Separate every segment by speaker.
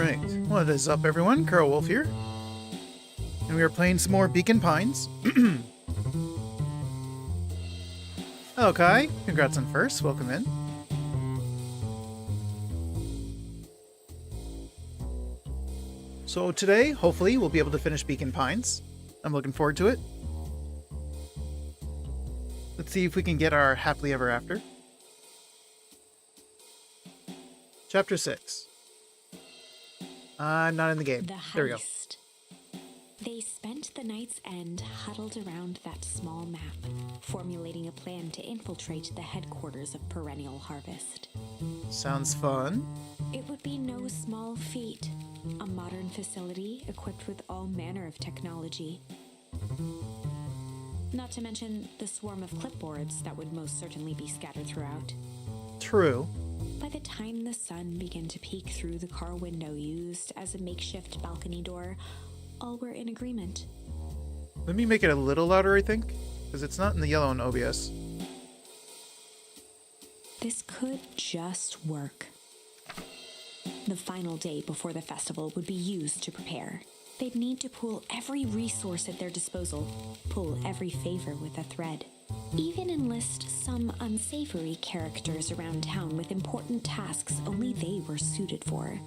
Speaker 1: Alright, what is up everyone? Carl Wolf here. And we are playing some more Beacon Pines. Hello Kai, congrats on first, welcome in. So today, hopefully, we'll be able to finish Beacon Pines. I'm looking forward to it. Let's see if we can get our happily ever after. Chapter 6. I'm not in the game. There we go.
Speaker 2: They spent the night's end huddled around that small map, formulating a plan to infiltrate the headquarters of Perennial Harvest.
Speaker 1: Sounds fun.
Speaker 2: It would be no small feat. A modern facility equipped with all manner of technology. Not to mention the swarm of clipboards that would most certainly be scattered throughout.
Speaker 1: True.
Speaker 2: By the time the sun began to peek through the car window used as a makeshift balcony door, all were in agreement.
Speaker 1: Let me make it a little louder, I think, because it's not in the yellow in OBS.
Speaker 2: This could just work. The final day before the festival would be used to prepare. They'd need to pool every resource at their disposal, pull every favor with a thread. Even enlist some unsavory characters around town with important tasks only they were suited for.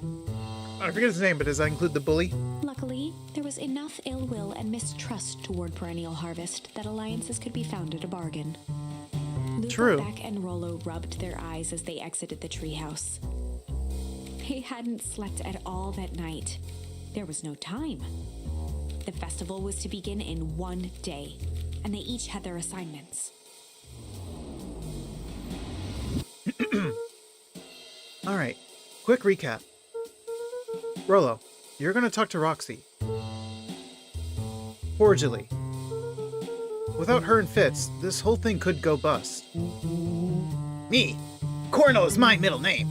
Speaker 1: I forget his name, but does that include the bully?
Speaker 2: Luckily, there was enough ill will and mistrust toward Perennial Harvest that alliances could be found at a bargain. Luka,
Speaker 1: True.
Speaker 2: Beck, and Rollo rubbed their eyes as they exited the treehouse. They hadn't slept at all that night. There was no time. The festival was to begin in one day, and they each had their assignments.
Speaker 1: Alright, quick recap. Rollo, you're gonna talk to Roxy. Cordially. Without her and Fitz, this whole thing could go bust. Me! Cornell is my middle name!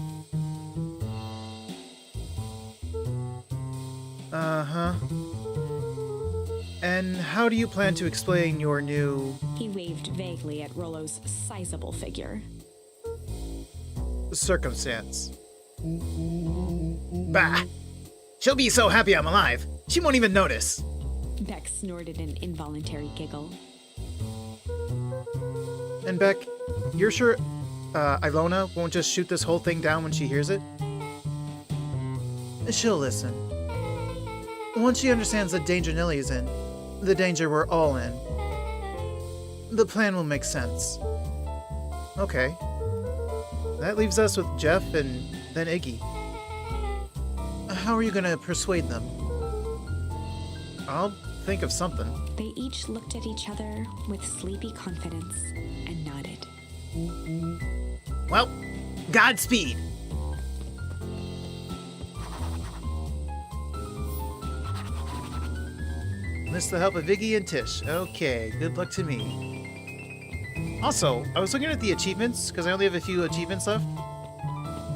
Speaker 1: Uh-huh. And how do you plan to explain your new...
Speaker 2: He waved vaguely at Rollo's sizable figure.
Speaker 1: circumstance? Bah! She'll be so happy I'm alive, she won't even notice.
Speaker 2: Beck snorted an involuntary giggle.
Speaker 1: And Beck, you're sure Ilona won't just shoot this whole thing down when she hears it? She'll listen. Once she understands the danger Nilly is in, the danger we're all in, the plan will make sense. Okay. That leaves us with Jeff and then Iggy. How are you gonna persuade them? I'll think of something.
Speaker 2: They each looked at each other with sleepy confidence and nodded.
Speaker 1: Well, Godspeed! Miss the help of Iggy and Tish. Okay, good luck to me. Also, I was looking at the achievements, because I only have a few achievements left,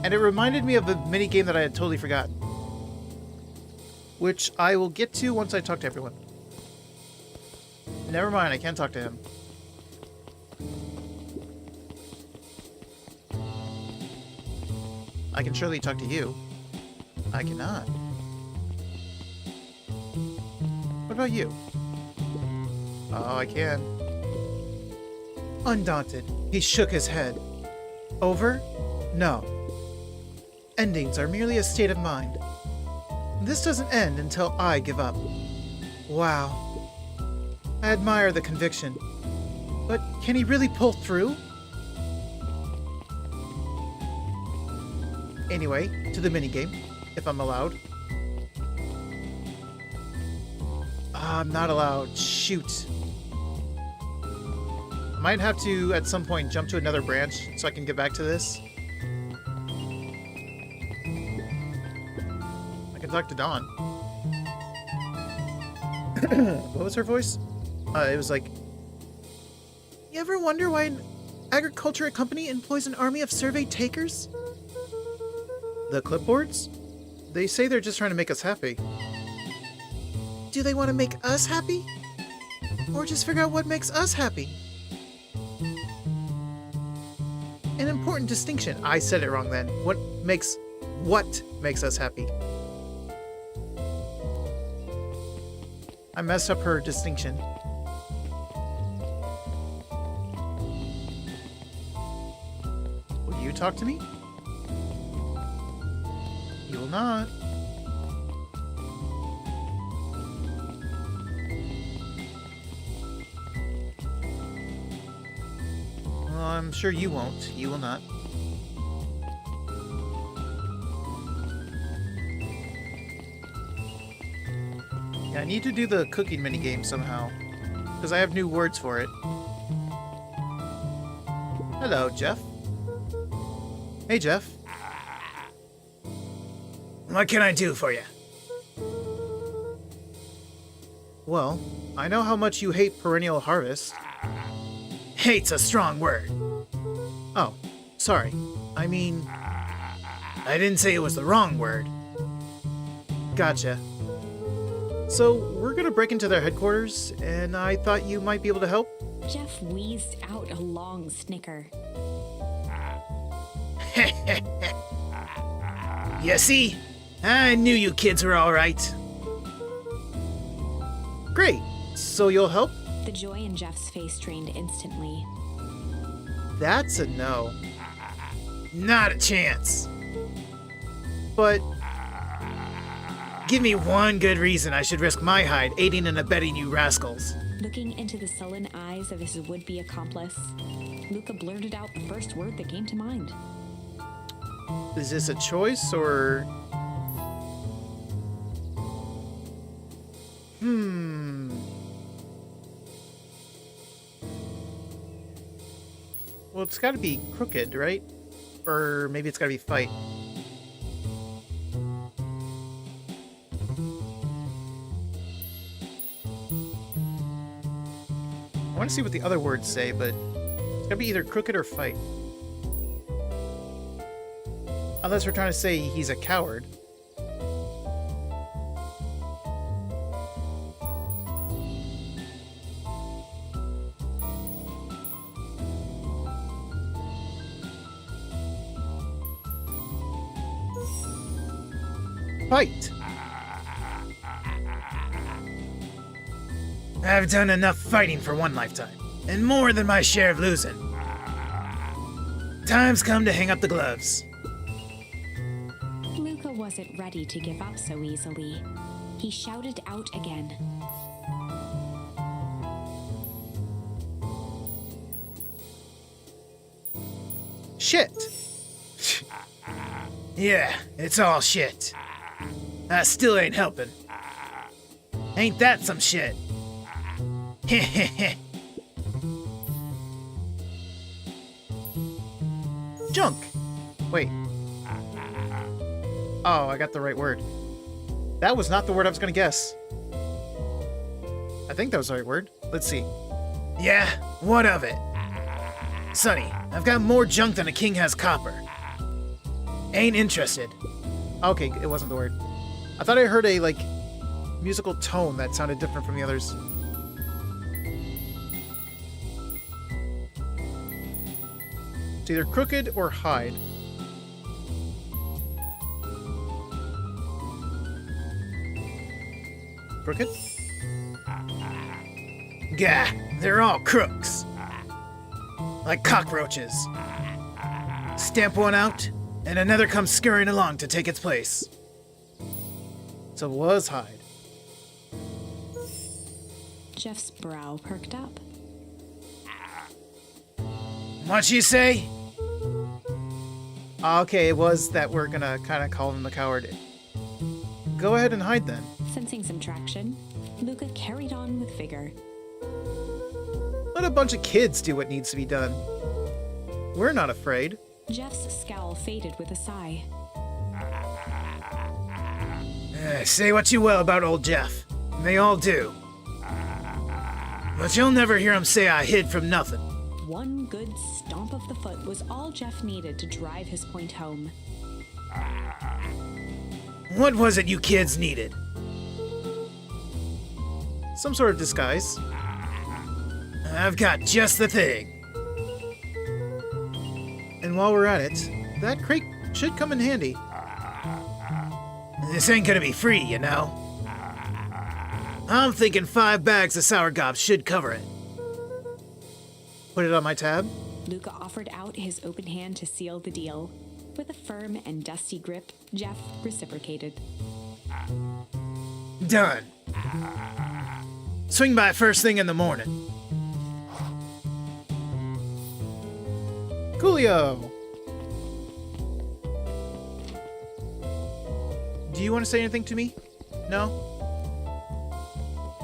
Speaker 1: and it reminded me of a mini-game that I had totally forgotten. Which I will get to once I talk to everyone. Never mind, I can't talk to him. I can surely talk to you. I cannot. What about you? Oh, I can. Undaunted, he shook his head. Over? No. Endings are merely a state of mind. This doesn't end until I give up. Wow. I admire the conviction. But can he really pull through? Anyway, to the minigame, if I'm allowed. I'm not allowed. Shoot. I might have to, at some point, jump to another branch so I can get back to this. I can talk to Dawn. What was her voice? It was like... You ever wonder why an agriculture company employs an army of survey takers? The clipboards? They say they're just trying to make us happy. Do they want to make us happy? Or just figure out what makes us happy? An important distinction. I said it wrong then. What makes us happy? I messed up her distinction. Will you talk to me? You will not. Well, I'm sure you won't. You will not. Yeah, I need to do the cooking minigame somehow, because I have new words for it. Hello, Jeff. Hey, Jeff.
Speaker 3: What can I do for you?
Speaker 1: Well, I know how much you hate perennial harvest.
Speaker 3: Hate's a strong word.
Speaker 1: Oh, sorry. I mean,
Speaker 3: I didn't say it was the wrong word.
Speaker 1: gotcha. So, we're gonna break into their headquarters, and I thought you might be able to help?
Speaker 2: Jeff wheezed out a long snicker.
Speaker 3: You see? I knew you kids were all right.
Speaker 1: Great! So you'll help?
Speaker 2: The joy in Jeff's face drained instantly.
Speaker 1: That's a no.
Speaker 3: Not a chance.
Speaker 1: But
Speaker 3: Give me one good reason I should risk my hide aiding and abetting you rascals.
Speaker 2: Looking into the sullen eyes of his would-be accomplice, Luka blurted out the first word that came to mind.
Speaker 1: is this a choice, or... Well, it's gotta be crooked, right? Or maybe it's gotta be fight. I want to see what the other words say, but it's gotta be either crooked or fight. Unless we're trying to say he's a coward. Fight!
Speaker 3: I've done enough fighting for one lifetime, and more than my share of losing. Time's come to hang up the gloves.
Speaker 2: Luka wasn't ready to give up so easily. He shouted out again.
Speaker 1: Shit!
Speaker 3: Yeah, it's all shit. I still ain't helping. Ain't that some shit?
Speaker 1: Junk! Wait. Oh, I got the right word. That was not the word I was gonna guess. I think that was the right word. Let's see.
Speaker 3: Yeah, what of it? Sonny, I've got more junk than a king has copper. Ain't interested.
Speaker 1: Okay, it wasn't the word. I thought I heard a, like, musical tone that sounded different from the others. It's either crooked or hide. Crooked?
Speaker 3: Gah, they're all crooks. Like cockroaches. Stamp one out, and another comes scurrying along to take its place.
Speaker 1: So it was hide.
Speaker 2: Jeff's brow perked up.
Speaker 3: What you say?
Speaker 1: Okay, it was that we're gonna kind of call him the coward. Go ahead and hide then.
Speaker 2: Sensing some traction, Luka carried on with vigor.
Speaker 1: Let a bunch of kids do what needs to be done. We're not afraid.
Speaker 2: Jeff's scowl faded with a sigh.
Speaker 3: Say what you will about old Jeff. They all do. But you'll never hear him say I hid from nothing.
Speaker 2: One good stomp of the foot was all Jeff needed to drive his point home.
Speaker 3: What was it you kids needed?
Speaker 1: Some sort of disguise.
Speaker 3: I've got just the thing.
Speaker 1: And while we're at it, that crate should come in handy.
Speaker 3: This ain't gonna be free, you know. I'm thinking 5 bags of sour gobs should cover it.
Speaker 1: Put it on my tab.
Speaker 2: Luka offered out his open hand to seal the deal. With a firm and dusty grip, Jeff reciprocated.
Speaker 3: Done. Swing by first thing in the morning.
Speaker 1: Coolio! Do you want to say anything to me? No?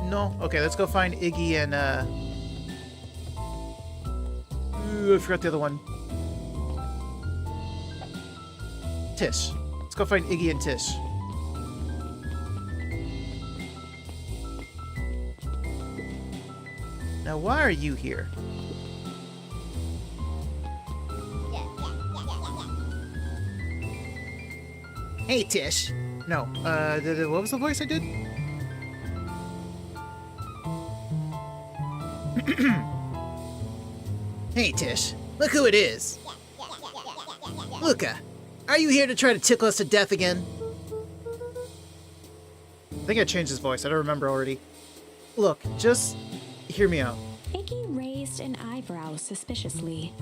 Speaker 1: No? Okay, let's go find Iggy and, Ooh, I forgot the other one. Tish. Let's go find Iggy and Tish. Now, why are you here?
Speaker 3: Hey, Tish.
Speaker 1: No, what was the voice I did?
Speaker 3: Hey, Tish. Look who it is. Luka, are you here to try to tickle us to death again?
Speaker 1: I think I changed his voice. I don't remember already. Look, just hear me out.
Speaker 2: Iggy raised an eyebrow suspiciously.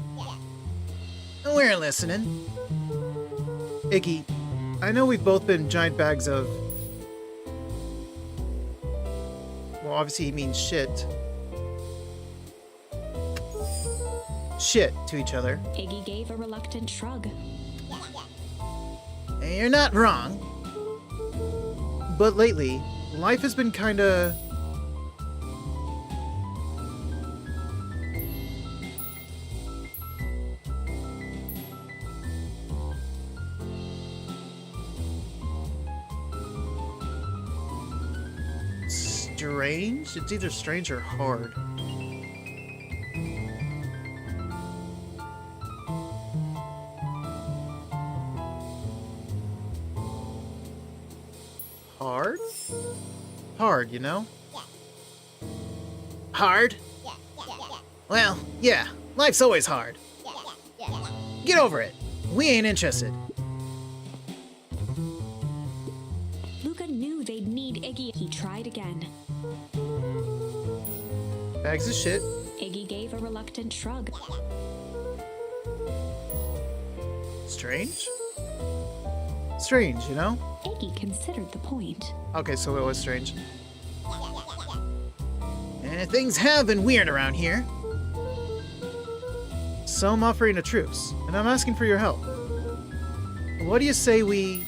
Speaker 3: We're listening.
Speaker 1: Iggy, I know we've both been giant bags of... Well, obviously he means shit. Shit to each other.
Speaker 2: Iggy gave a reluctant shrug.
Speaker 3: You're not wrong.
Speaker 1: But lately, life has been kinda... strange? It's either strange or hard. Hard? Hard, you know?
Speaker 3: Hard? Well, yeah. Life's always hard. Get over it. We ain't interested.
Speaker 2: Luka knew they'd need Iggy. He tried again.
Speaker 1: Bags of shit.
Speaker 2: Iggy gave a reluctant shrug.
Speaker 1: Strange? Strange, you know?
Speaker 2: Iggy considered the point.
Speaker 1: Okay, so it was strange.
Speaker 3: Things have been weird around here.
Speaker 1: So I'm offering a truce, and I'm asking for your help. What do you say we...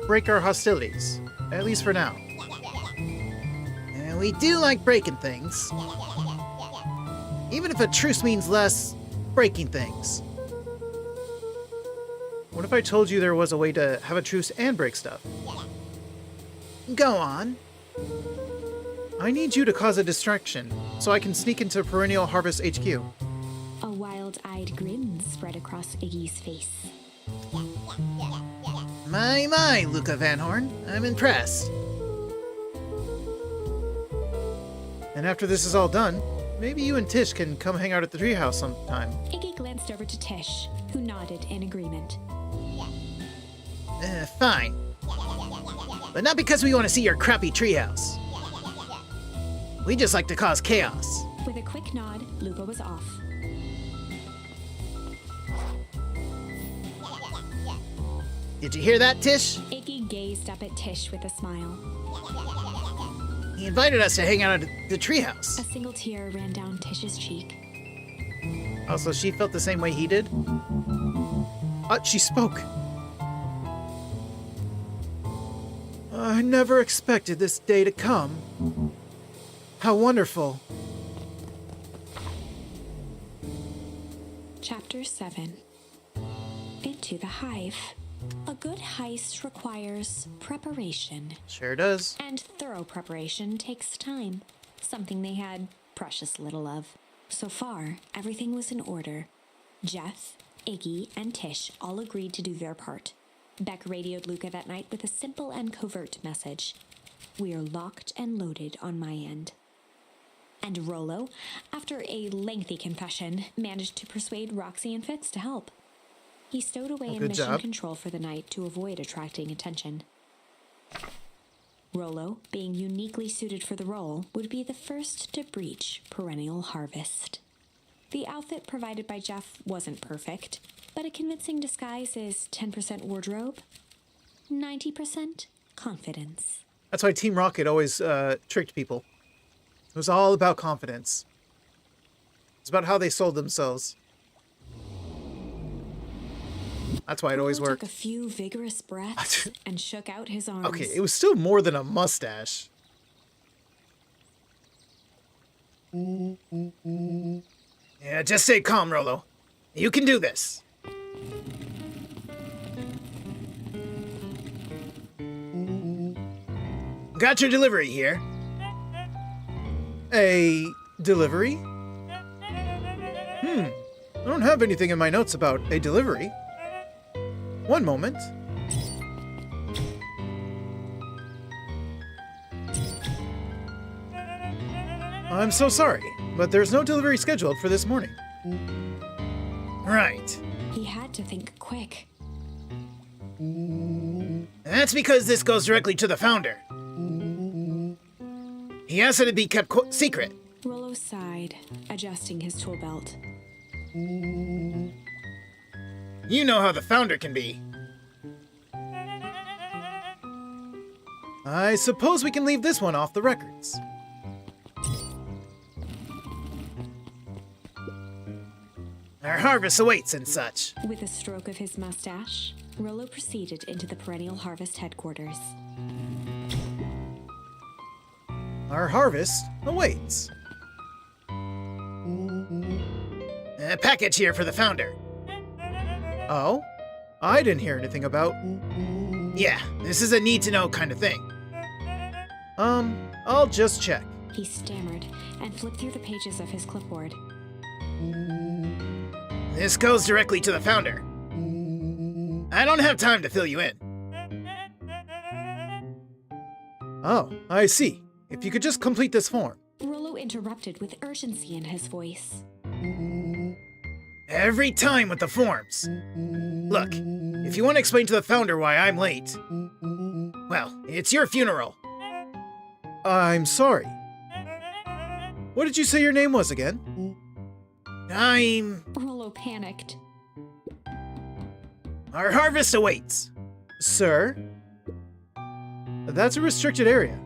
Speaker 1: break our hostilities, at least for now.
Speaker 3: We do like breaking things. Even if a truce means less breaking things.
Speaker 1: What if I told you there was a way to have a truce and break stuff?
Speaker 3: Go on.
Speaker 1: I need you to cause a distraction, so I can sneak into Perennial Harvest HQ.
Speaker 2: A wild-eyed grin spread across Iggy's face.
Speaker 3: My, Luka Van Horn. I'm impressed.
Speaker 1: And after this is all done, maybe you and Tish can come hang out at the treehouse sometime.
Speaker 2: Iggy glanced over to Tish, who nodded in agreement.
Speaker 3: Fine. But not because we want to see your crappy treehouse. We just like to cause chaos.
Speaker 2: With a quick nod, Luka was off.
Speaker 3: Did you hear that, Tish?
Speaker 2: Iggy gazed up at Tish with a smile.
Speaker 3: He invited us to hang out at the treehouse.
Speaker 2: A single tear ran down Tish's cheek.
Speaker 1: Also, she felt the same way he did? She spoke. I never expected this day to come. How wonderful.
Speaker 2: Chapter 7. Into the Hive. A good heist requires preparation.
Speaker 1: Sure does.
Speaker 2: And thorough preparation takes time, something they had precious little of. So far, everything was in order. Jeff, Iggy, and Tish all agreed to do their part. Beck radioed Luka that night with a simple and covert message. "We are locked and loaded on my end." And Rollo, after a lengthy confession, managed to persuade Roxy and Fitz to help. He stowed away in
Speaker 1: good
Speaker 2: mission
Speaker 1: job.
Speaker 2: control for the night to avoid attracting attention. Rollo, being uniquely suited for the role, would be the first to breach perennial harvest. The outfit provided by Jeff wasn't perfect, but a convincing disguise is 10% wardrobe, 90% confidence.
Speaker 1: That's why Team Rocket always tricked people. It was all about confidence. It's about how they sold themselves. That's why it always
Speaker 2: Rollo
Speaker 1: worked.
Speaker 2: took a few vigorous breaths and shook out his arms.
Speaker 1: Okay, it was still more than a mustache.
Speaker 3: Yeah, just stay calm, Rollo. You can do this. Got your delivery here.
Speaker 1: A delivery? I don't have anything in my notes about a delivery. One moment. I'm so sorry, but there's no delivery scheduled for this morning.
Speaker 3: Right.
Speaker 2: He had to think quick.
Speaker 3: That's because this goes directly to the founder. He asked it to be kept secret.
Speaker 2: Rollo sighed, adjusting his tool belt.
Speaker 3: You know how the founder can be.
Speaker 1: I suppose we can leave this one off the records.
Speaker 3: Our harvest awaits and such.
Speaker 2: With a stroke of his mustache, Rollo proceeded into the Perennial Harvest headquarters.
Speaker 1: Our harvest awaits.
Speaker 3: A package here for the founder.
Speaker 1: Oh? I didn't hear anything about...
Speaker 3: Yeah, this is a need-to-know kind of thing.
Speaker 1: I'll just check.
Speaker 2: He stammered and flipped through the pages of his clipboard.
Speaker 3: This goes directly to the founder. I don't have time to fill you in.
Speaker 1: Oh, I see. If you could just complete this form.
Speaker 2: Rollo interrupted with urgency in his voice.
Speaker 3: Every time with the forms. Look, if you want to explain to the founder why I'm late, well, it's your funeral.
Speaker 1: I'm sorry. What did you say your name was again?
Speaker 2: Rollo panicked.
Speaker 3: Our harvest awaits.
Speaker 1: Sir? That's a restricted area.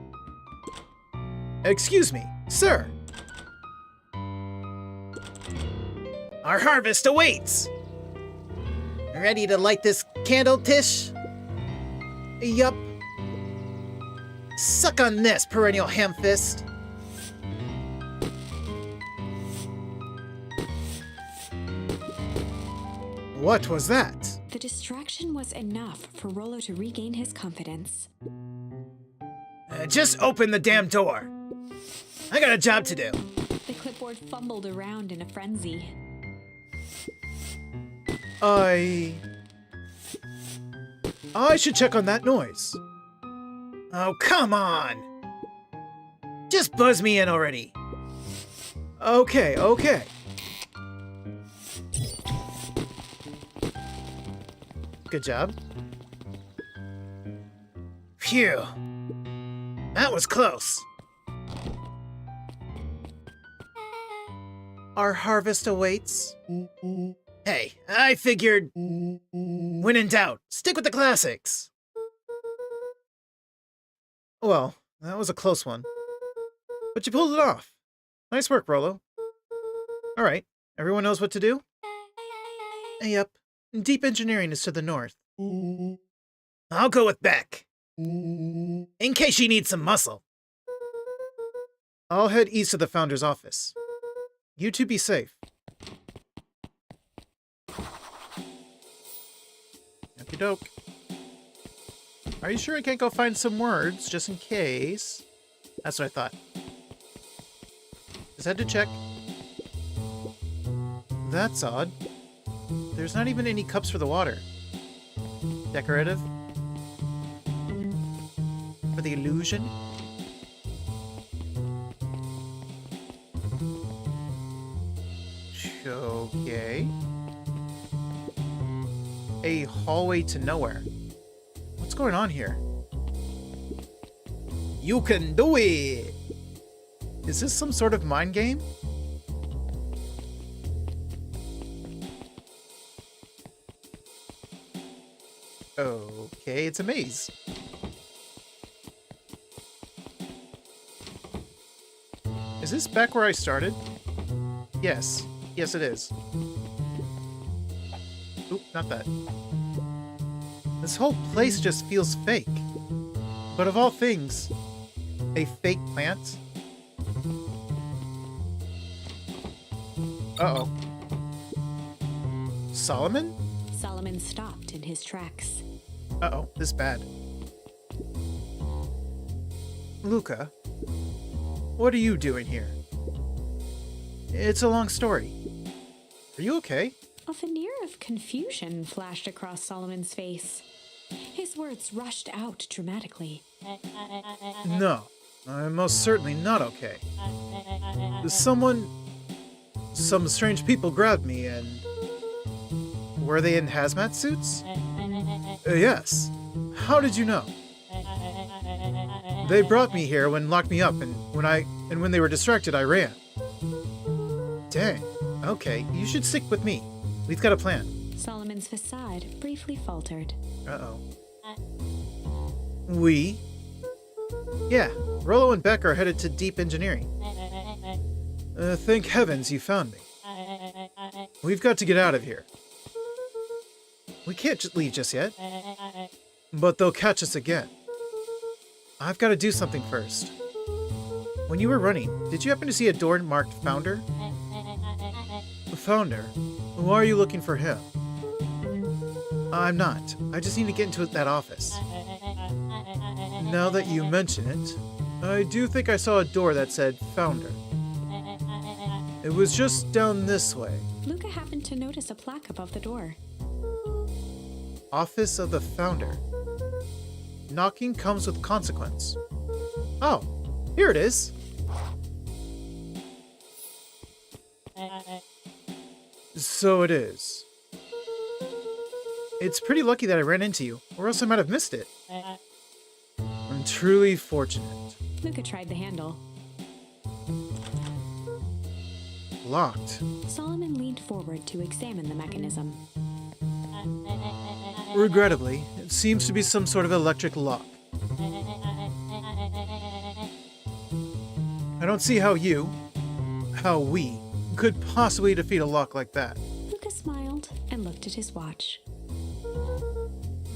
Speaker 1: Excuse me, sir.
Speaker 3: Our harvest awaits. Ready to light this candle, Tish?
Speaker 1: Yup.
Speaker 3: Suck on this, perennial ham-fist.
Speaker 1: What was that?
Speaker 2: The distraction was enough for Rollo to regain his confidence.
Speaker 3: Just open the damn door. I got a job to do.
Speaker 2: The clipboard fumbled around in a frenzy.
Speaker 1: I should check on that noise.
Speaker 3: Oh, come on. Just buzz me in already.
Speaker 1: Okay. Good job.
Speaker 3: Phew. That was close.
Speaker 1: Our harvest awaits.
Speaker 3: Hey, I figured, when in doubt, stick with the classics.
Speaker 1: Well, that was a close one. But you pulled it off. Nice work, Rollo. All right, everyone knows what to do? Yep. Deep engineering is to the north.
Speaker 3: I'll go with Beck. In case she needs some muscle.
Speaker 1: I'll head east of the founder's office. You two be safe. Okie doke. Are you sure I can't go find some words, just in case? That's what I thought. Just had to check. That's odd. There's not even any cups for the water. Decorative? For the illusion? Okay. A hallway to nowhere. What's going on here?
Speaker 3: You can do it!
Speaker 1: Is this some sort of mind game? Okay, it's a maze. Is this back where I started? Yes. Yes, it is. Oop, not that. This whole place just feels fake. But of all things, a fake plant? Uh-oh. Solomon?
Speaker 2: Solomon stopped in his tracks.
Speaker 1: Uh-oh, this is bad. Luka, what are you doing here? It's a long story. Are you okay?
Speaker 2: A veneer of confusion flashed across Solomon's face. His words rushed out dramatically.
Speaker 1: No, I'm most certainly not okay. Some strange people grabbed me and... Were they in hazmat suits? Yes. How did you know? They brought me here and locked me up, and when they were distracted, I ran. Dang. Okay, you should stick with me. We've got a plan.
Speaker 2: Solomon's facade briefly faltered.
Speaker 1: Uh-oh. We? Yeah, Rollo and Beck are headed to Deep Engineering. Thank heavens you found me. We've got to get out of here. We can't leave just yet. But they'll catch us again. I've got to do something first. When you were running, did you happen to see a door marked Founder? Founder? Why are you looking for him? I'm not. I just need to get into that office. Now that you mention it, I do think I saw a door that said Founder. It was just down this way.
Speaker 2: Luka happened to notice a plaque above the door.
Speaker 1: Office of the Founder. Knocking comes with consequence. Oh, here it is. So it is. It's pretty lucky that I ran into you, or else I might have missed it. I'm truly fortunate.
Speaker 2: Luka tried the handle.
Speaker 1: Locked.
Speaker 2: Solomon leaned forward to examine the mechanism.
Speaker 1: Regrettably, it seems to be some sort of electric lock. I don't see how we, could possibly defeat a lock like that.
Speaker 2: Luka smiled and looked at his watch.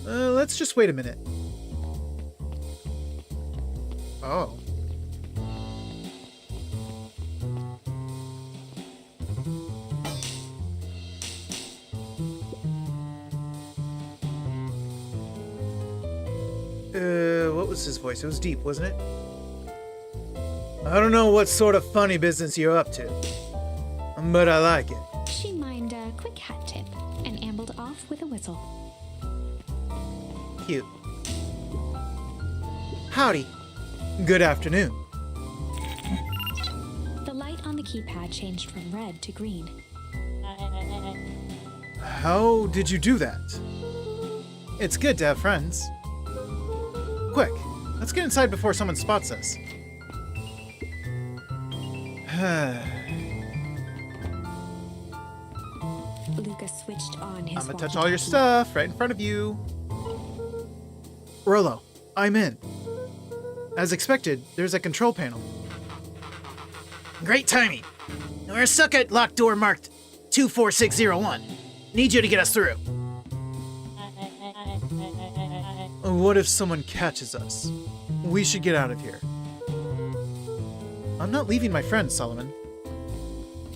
Speaker 1: Let's just wait a minute. Oh. What was his voice? It was deep, wasn't it? I don't know what sort of funny business you're up to, but I like it.
Speaker 2: She mined a quick hat tip and ambled off with a whistle.
Speaker 1: Cute. Howdy. Good afternoon.
Speaker 2: The light on the keypad changed from red to green.
Speaker 1: How did you do that? It's good to have friends. Quick, let's get inside before someone spots us.
Speaker 2: Luka switched on his
Speaker 1: I'm gonna touch
Speaker 2: walkie-talkie.
Speaker 1: all your stuff right in front of you. Rollo, I'm in. As expected, there's a control panel.
Speaker 3: Great timing. We're stuck at locked door marked 24601. Need you to get us through.
Speaker 1: What if someone catches us? We should get out of here. I'm not leaving my friends, Solomon.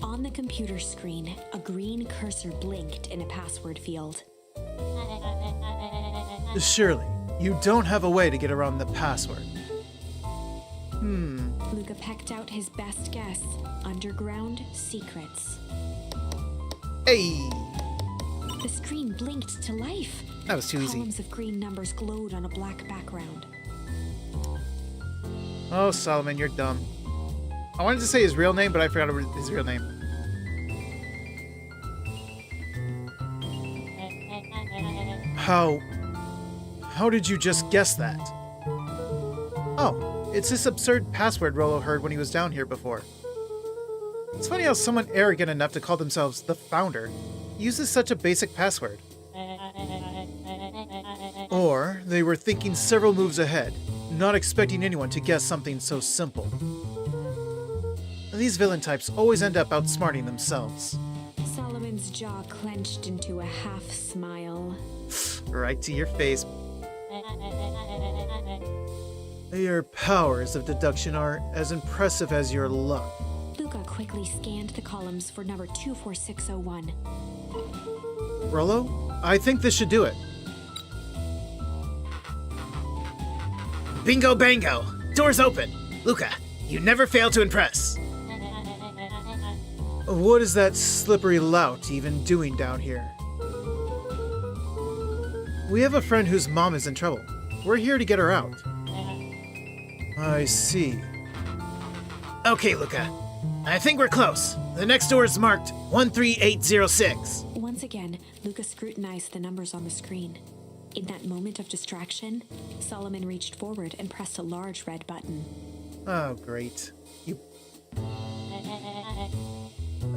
Speaker 2: On the computer screen, a green cursor blinked in a password field.
Speaker 1: Surely, you don't have a way to get around the password.
Speaker 2: Luka pecked out his best guess. Underground secrets.
Speaker 1: Hey!
Speaker 2: The screen blinked to life.
Speaker 1: That was too easy.
Speaker 2: Columns of green numbers glowed on a black background.
Speaker 1: Oh, Solomon, you're dumb. I wanted to say his real name, but I forgot his real name. How did you just guess that? Oh, it's this absurd password Rollo heard when he was down here before. It's funny how someone arrogant enough to call themselves the founder uses such a basic password. Or they were thinking several moves ahead, not expecting anyone to guess something so simple. These villain types always end up outsmarting themselves.
Speaker 2: Solomon's jaw clenched into a half smile.
Speaker 1: Right to your face. Your powers of deduction are as impressive as your luck.
Speaker 2: Luka quickly scanned the columns for number 24601.
Speaker 1: Rollo, I think this should do it.
Speaker 3: Bingo bango! Doors open! Luka, you never fail to impress.
Speaker 1: What is that slippery lout even doing down here? We have a friend whose mom is in trouble. We're here to get her out. I see.
Speaker 3: Okay, Luka. I think we're close. The next door is marked 13806.
Speaker 2: Once again, Luka scrutinized the numbers on the screen. In that moment of distraction, Solomon reached forward and pressed a large red button.
Speaker 1: Oh, great.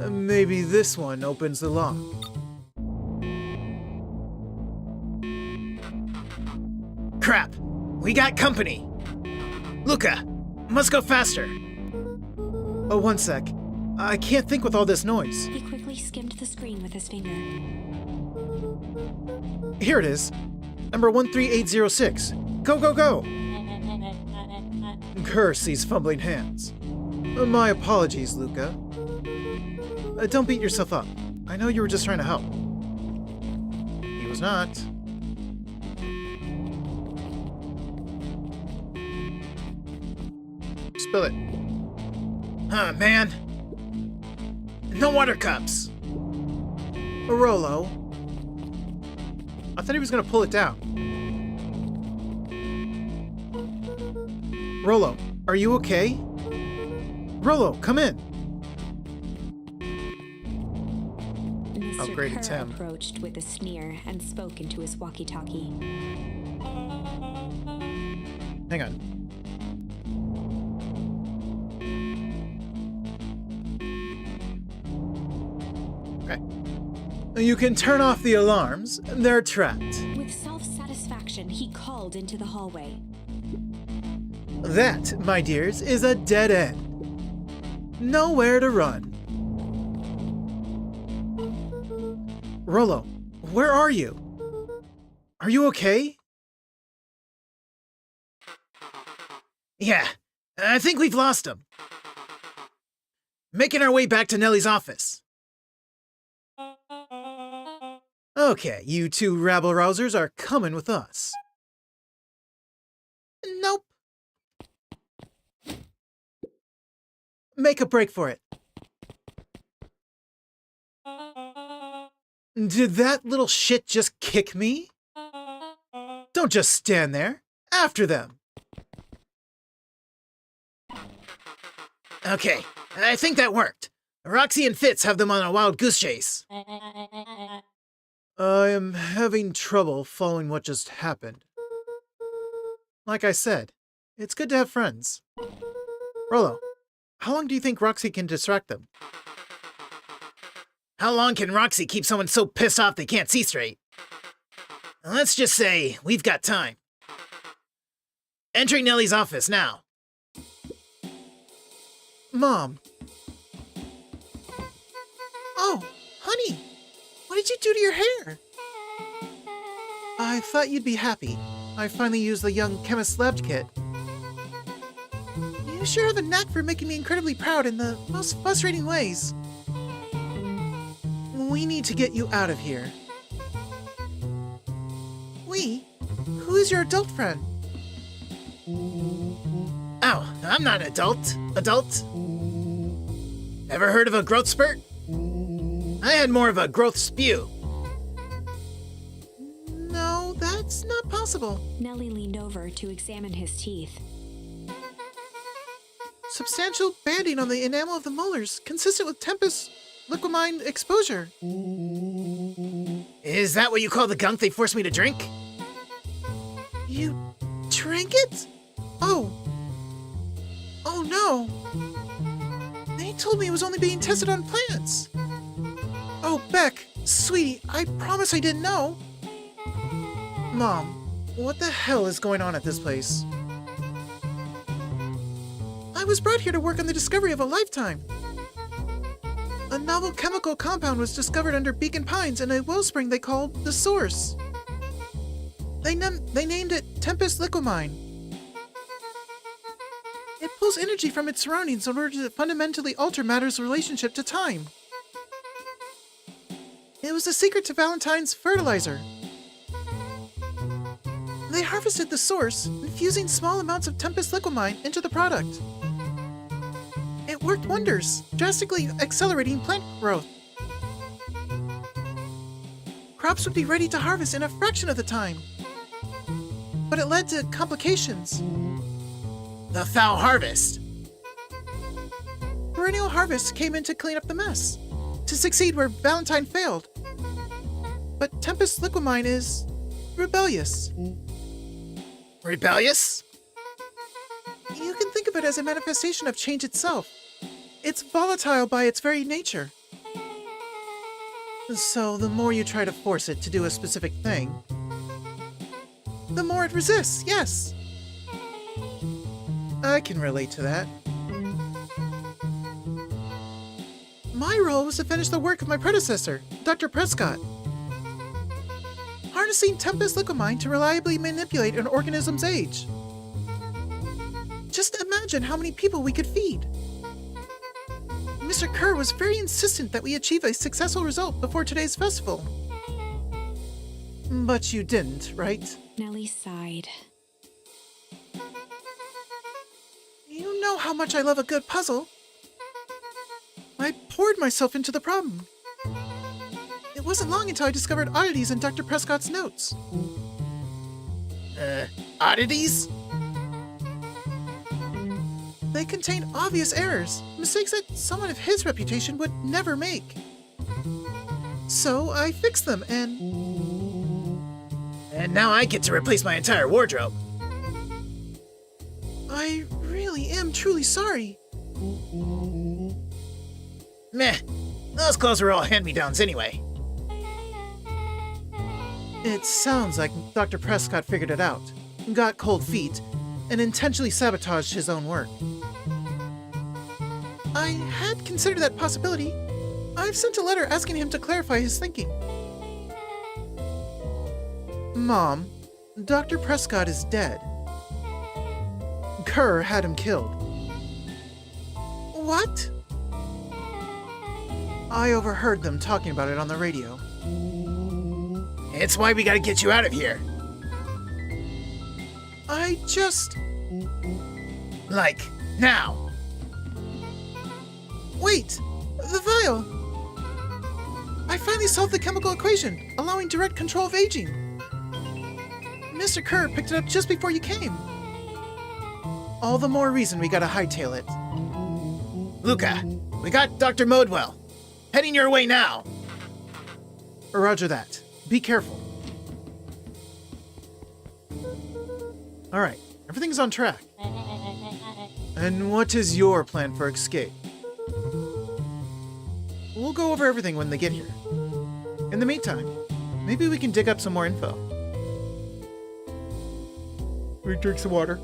Speaker 1: Maybe this one opens the lock.
Speaker 3: Crap! We got company! Luka, must go faster!
Speaker 1: Oh, one sec. I can't think with all this noise.
Speaker 2: He quickly skimmed the screen with his finger.
Speaker 1: Here it is. Number 13806. Go, go, go! Curse these fumbling hands. My apologies, Luka. Don't beat yourself up. I know you were just trying to help. He was not. Spill it.
Speaker 3: Huh, man. No water cups.
Speaker 1: Rollo. I thought he was gonna pull it down. Rollo, are you okay? Rollo, come in.
Speaker 2: Mr.
Speaker 1: Upgraded
Speaker 2: Kerr
Speaker 1: Tim.
Speaker 2: approached with a sneer and spoke into his walkie-talkie.
Speaker 1: Hang on. Okay. You can turn off the alarms. They're trapped.
Speaker 2: With self-satisfaction, he called into the hallway.
Speaker 1: That, my dears, is a dead end. Nowhere to run. Rollo, where are you? Are you okay?
Speaker 3: Yeah, I think we've lost him. Making our way back to Nellie's office.
Speaker 1: Okay, you two rabble-rousers are coming with us. Nope. Make a break for it. Did that little shit just kick me? Don't just stand there. After them.
Speaker 3: Okay, I think that worked. Roxy and Fitz have them on a wild goose chase.
Speaker 1: I am having trouble following what just happened. Like I said, it's good to have friends. Rollo, how long do you think Roxy can distract them?
Speaker 3: How long can Roxy keep someone so pissed off they can't see straight? Let's just say we've got time. Entering Nellie's office now.
Speaker 1: Mom. Oh, honey, what did you do to your hair? I thought you'd be happy. I finally used the Young Chemist Lab kit. You sure have a knack for making me incredibly proud in the most frustrating ways. We need to get you out of here. We? Who is your adult friend?
Speaker 3: Oh, I'm not an adult. Adult? Ever heard of a growth spurt? I had more of a growth spew.
Speaker 1: No, that's not possible.
Speaker 2: Nellie leaned over to examine his teeth.
Speaker 1: Substantial banding on the enamel of the molars, consistent with Tempest liquamine exposure.
Speaker 3: Is that what you call the gunk they forced me to drink?
Speaker 1: You drank it? Oh. Oh no. They told me it was only being tested on plants. Oh, Beck, sweetie, I promise I didn't know. Mom, what the hell is going on at this place? I was brought here to work on the discovery of a lifetime. A novel chemical compound was discovered under Beacon Pines in a wellspring they called the Source. They named it Tempest Liquimine. It pulls energy from its surroundings in order to fundamentally alter matter's relationship to time. It was the secret to Valentine's fertilizer. They harvested the source, infusing small amounts of Tempest Liquimine into the product. It worked wonders, drastically accelerating plant growth. Crops would be ready to harvest in a fraction of the time. But it led to complications.
Speaker 3: The foul harvest.
Speaker 1: Perennial Harvest came in to clean up the mess, to succeed where Valentine failed. But Tempest Liquimine is rebellious.
Speaker 3: Rebellious?
Speaker 1: You can think of it as a manifestation of change itself. It's volatile by its very nature. So the more you try to force it to do a specific thing, the more it resists, yes. I can relate to that. My role was to finish the work of my predecessor, Dr. Prescott. Harnessing Tempest Liquimine to reliably manipulate an organism's age. Just imagine how many people we could feed. Mr. Kerr was very insistent that we achieve a successful result before today's festival. But you didn't, right?
Speaker 2: Nellie sighed.
Speaker 1: You know how much I love a good puzzle. I poured myself into the problem. It wasn't long until I discovered oddities in Dr. Prescott's notes.
Speaker 3: Oddities?
Speaker 1: They contain obvious errors, mistakes that someone of his reputation would never make. So I fixed them and
Speaker 3: now I get to replace my entire wardrobe.
Speaker 1: I really am truly sorry.
Speaker 3: Meh. Those clothes were all hand-me-downs anyway.
Speaker 1: It sounds like Dr. Prescott figured it out, got cold feet, and intentionally sabotaged his own work. I had considered that possibility. I've sent a letter asking him to clarify his thinking. Mom, Dr. Prescott is dead. Kerr had him killed. What? I overheard them talking about it on the radio.
Speaker 3: It's why we gotta get you out of here.
Speaker 1: I just...
Speaker 3: Like, now.
Speaker 1: Wait! The vial! I finally solved the chemical equation, allowing direct control of aging. Mr. Kerr picked it up just before you came. All the more reason we gotta hightail it.
Speaker 3: Luka, we got Dr. Modwell. Heading your way now.
Speaker 1: Roger that. Be careful. Alright, everything's on track. And what is your plan for escape? We'll go over everything when they get here. In the meantime, maybe we can dig up some more info. We drink some water.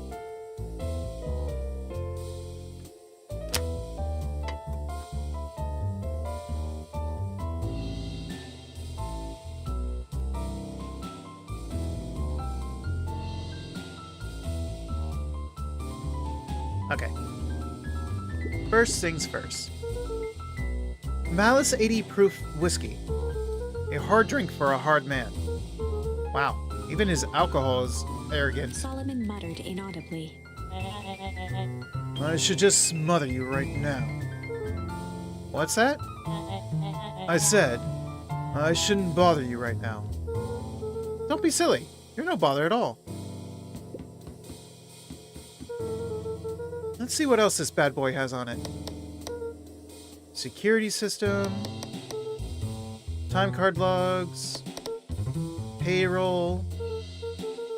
Speaker 1: Okay. First things first. Malice 80 proof whiskey. A hard drink for a hard man. Wow, even his alcohol is arrogant.
Speaker 2: Solomon muttered inaudibly.
Speaker 1: I should just smother you right now. What's that? I said, I shouldn't bother you right now. Don't be silly. You're no bother at all. Let's see what else this bad boy has on it. Security system. Time card logs. payroll.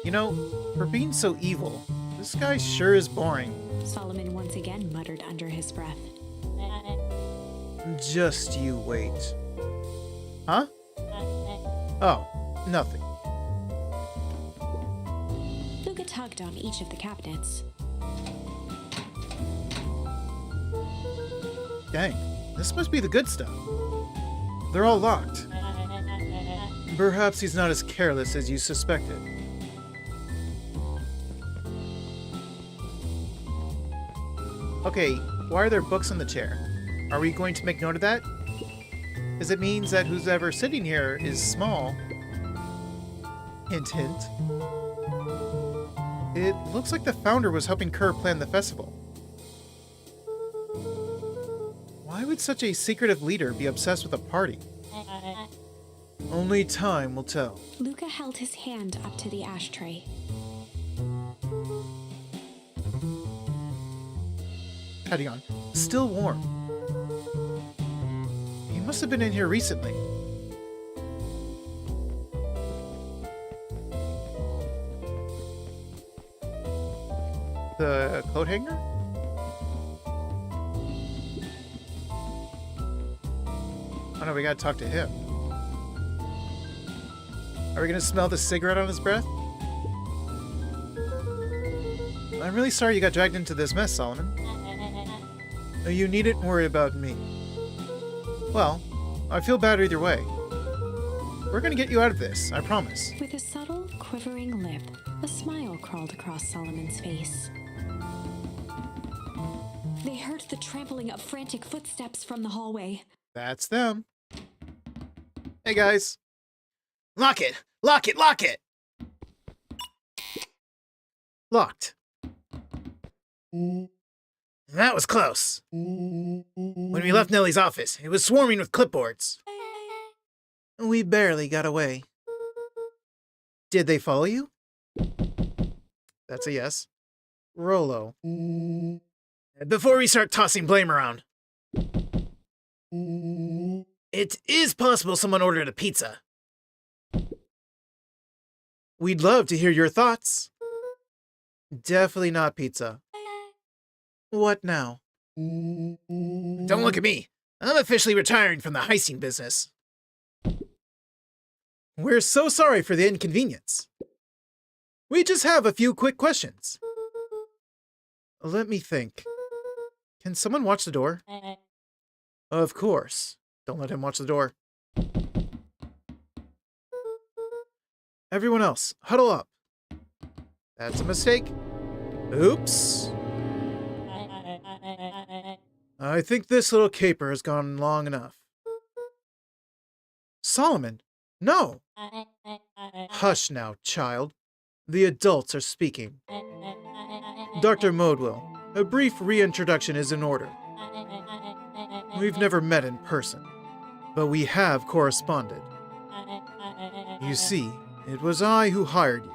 Speaker 1: You know, for being so evil, this guy sure is boring.
Speaker 2: Solomon once again muttered under his breath.
Speaker 1: Just you wait. Huh? Oh, nothing.
Speaker 2: Luka tugged on each of the cabinets.
Speaker 1: Dang, this must be the good stuff. They're all locked. Perhaps he's not as careless as you suspected. Okay, why are there books on the chair? Are we going to make note of that? Because it means that who's ever sitting here is small. Hint, hint. It looks like the founder was helping Kerr plan the festival. Why would such a secretive leader be obsessed with a party? Only time will tell.
Speaker 2: Luka held his hand up to the ashtray.
Speaker 1: Hang on. Still warm. He must have been in here recently. The coat hanger? Oh no, we gotta talk to him. Are we gonna smell the cigarette on his breath? I'm really sorry you got dragged into this mess, Solomon. You needn't worry about me. Well, I feel bad either way. We're gonna get you out of this, I promise.
Speaker 2: With a subtle, quivering lip, a smile crawled across Solomon's face. They heard the trampling of frantic footsteps from the hallway.
Speaker 1: That's them. Hey guys.
Speaker 3: Lock it! Lock it! Lock it!
Speaker 1: Locked.
Speaker 3: That was close. When we left Nellie's office, it was swarming with clipboards.
Speaker 1: We barely got away. Did they follow you? That's a yes. Rolo.
Speaker 3: Before we start tossing blame around, it is possible someone ordered a pizza.
Speaker 1: We'd love to hear your thoughts. Definitely not pizza. What now?
Speaker 3: Don't look at me. I'm officially retiring from the heisting business.
Speaker 1: We're so sorry for the inconvenience. We just have a few quick questions. Let me think. Can someone watch the door? Of course. Don't let him watch the door. Everyone else, huddle up. That's a mistake. Oops. I think this little caper has gone long enough. Solomon, no! Hush now, child. The adults are speaking. Dr. Modwell, a brief reintroduction is in order. We've never met in person, but we have corresponded. You see, it was I who hired you.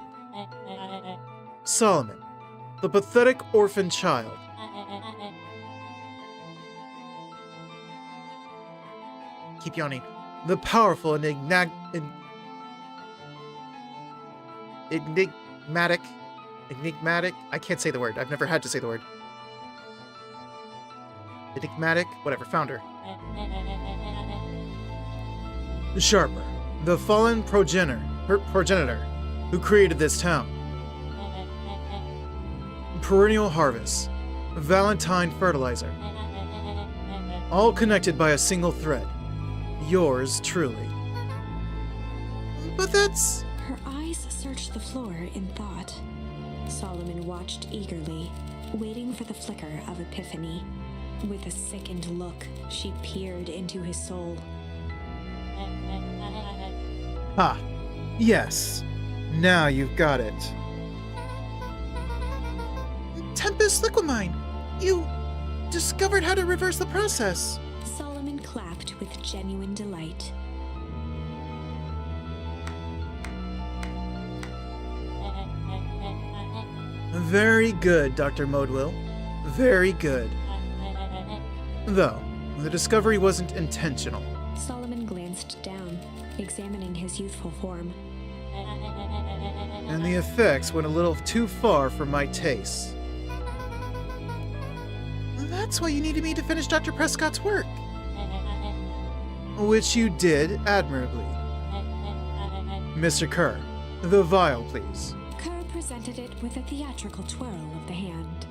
Speaker 1: Solomon, the pathetic orphan child. Keep yawning. The powerful and enigmatic, I can't say the word. I've never had to say the word. Enigmatic, whatever, founder. Sharper, the fallen progenitor who created this town. Perennial harvest, Valentine fertilizer. All connected by a single thread. Yours truly. But that's...
Speaker 2: Her eyes searched the floor in thought. Solomon watched eagerly, waiting for the flicker of epiphany. With a sickened look, she peered into his soul.
Speaker 1: Ah, yes. Now you've got it. Tempest Liquimine! You discovered how to reverse the process.
Speaker 2: Solomon clapped with genuine delight.
Speaker 1: Very good, Dr. Modwell. Very good. Though, the discovery wasn't intentional.
Speaker 2: Solomon glanced down, examining his youthful form.
Speaker 1: And the effects went a little too far for my taste. That's why you needed me to finish Dr. Prescott's work. Which you did admirably. Mr. Kerr, the vial, please.
Speaker 2: Kerr presented it with a theatrical twirl of the hand.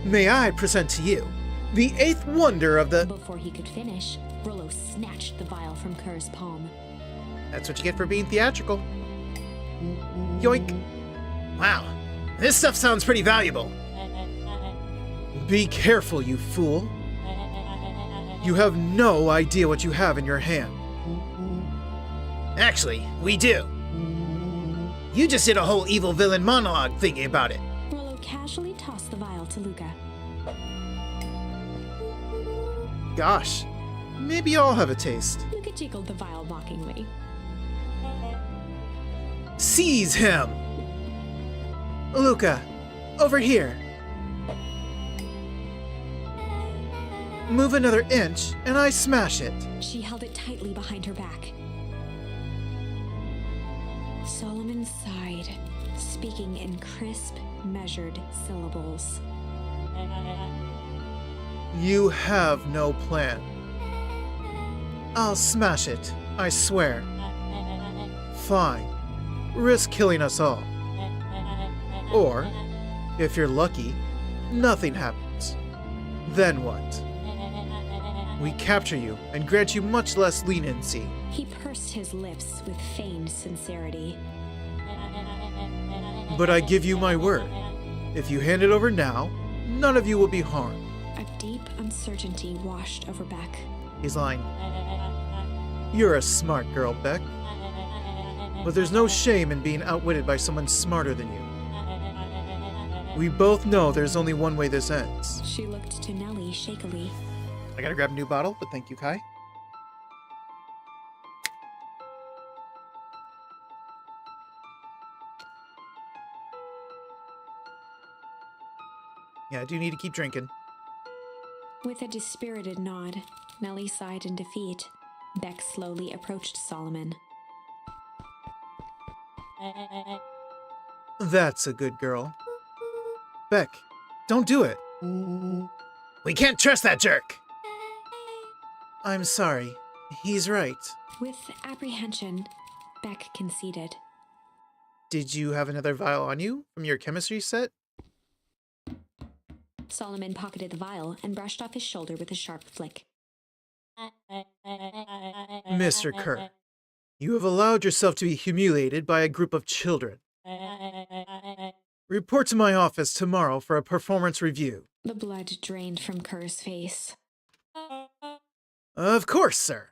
Speaker 1: May I present to you the eighth wonder of the...
Speaker 2: Before he could finish, Rollo snatched the vial from Kerr's palm.
Speaker 1: That's what you get for being theatrical. Yoink.
Speaker 3: Wow, this stuff sounds pretty valuable.
Speaker 1: Be careful, you fool. You have no idea what you have in your hand.
Speaker 3: Actually, we do. You just did a whole evil villain monologue thinking about it.
Speaker 2: Rollo casually tossed the vial to Luka.
Speaker 1: Gosh, maybe I'll have a taste.
Speaker 2: Luka jiggled the vial mockingly.
Speaker 1: Seize him! Luka, over here. Move another inch, and I smash it.
Speaker 2: She held it tightly behind her back. Solomon sighed, speaking in crisp, measured syllables.
Speaker 1: You have no plan. I'll smash it, I swear. Fine. Risk killing us all. Or, if you're lucky, nothing happens. Then what? We capture you and grant you much less leniency.
Speaker 2: He pursed his lips with feigned sincerity.
Speaker 1: But I give you my word. If you hand it over now, none of you will be harmed.
Speaker 2: A deep uncertainty washed over Beck.
Speaker 1: He's lying. You're a smart girl, Beck. But there's no shame in being outwitted by someone smarter than you. We both know there's only one way this ends.
Speaker 2: She looked to Nellie shakily.
Speaker 1: I gotta grab a new bottle, but thank you, Kai. Yeah, I do need to keep drinking.
Speaker 2: With a dispirited nod, Nellie sighed in defeat. Beck slowly approached Solomon.
Speaker 1: That's a good girl. Beck, don't do it.
Speaker 3: We can't trust that jerk.
Speaker 1: I'm sorry. He's right.
Speaker 2: With apprehension, Beck conceded.
Speaker 1: Did you have another vial on you from your chemistry set?
Speaker 2: Solomon pocketed the vial and brushed off his shoulder with a sharp flick.
Speaker 1: Mr. Kerr, you have allowed yourself to be humiliated by a group of children. Report to my office tomorrow for a performance review.
Speaker 2: The blood drained from Kerr's face.
Speaker 1: Of course, sir.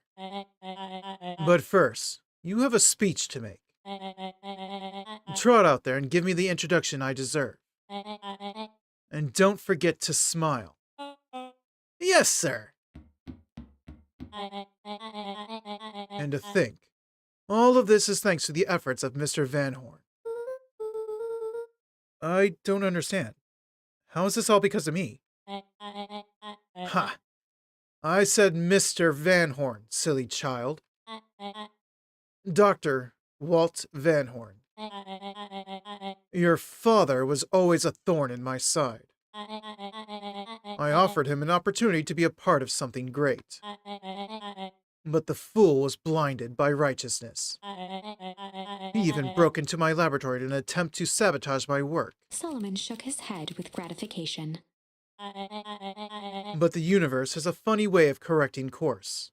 Speaker 1: But first, you have a speech to make. Trot out there and give me the introduction I deserve. And don't forget to smile. Yes, sir. And to think, all of this is thanks to the efforts of Mr. Van Horn. I don't understand. How is this all because of me? Ha! I said Mr. Van Horn, silly child. Dr. Walt Van Horn. Your father was always a thorn in my side. I offered him an opportunity to be a part of something great. But the fool was blinded by righteousness. He even broke into my laboratory in an attempt to sabotage my work.
Speaker 2: Solomon shook his head with gratification.
Speaker 1: But the universe has a funny way of correcting course.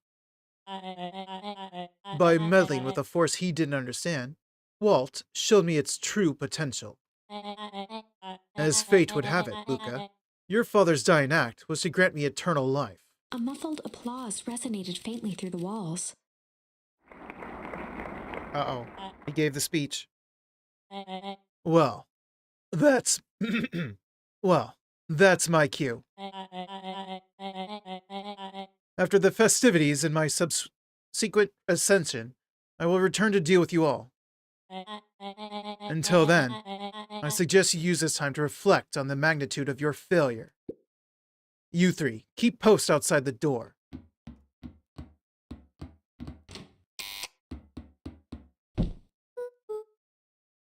Speaker 1: By meddling with a force he didn't understand, Walt showed me its true potential. As fate would have it, Luka, your father's dying act was to grant me eternal life.
Speaker 2: A muffled applause resonated faintly through the walls.
Speaker 1: Uh-oh. He gave the speech. Well, that's... well, that's my cue. After the festivities and my subsequent ascension, I will return to deal with you all. Until then, I suggest you use this time to reflect on the magnitude of your failure. You three, keep post outside the door.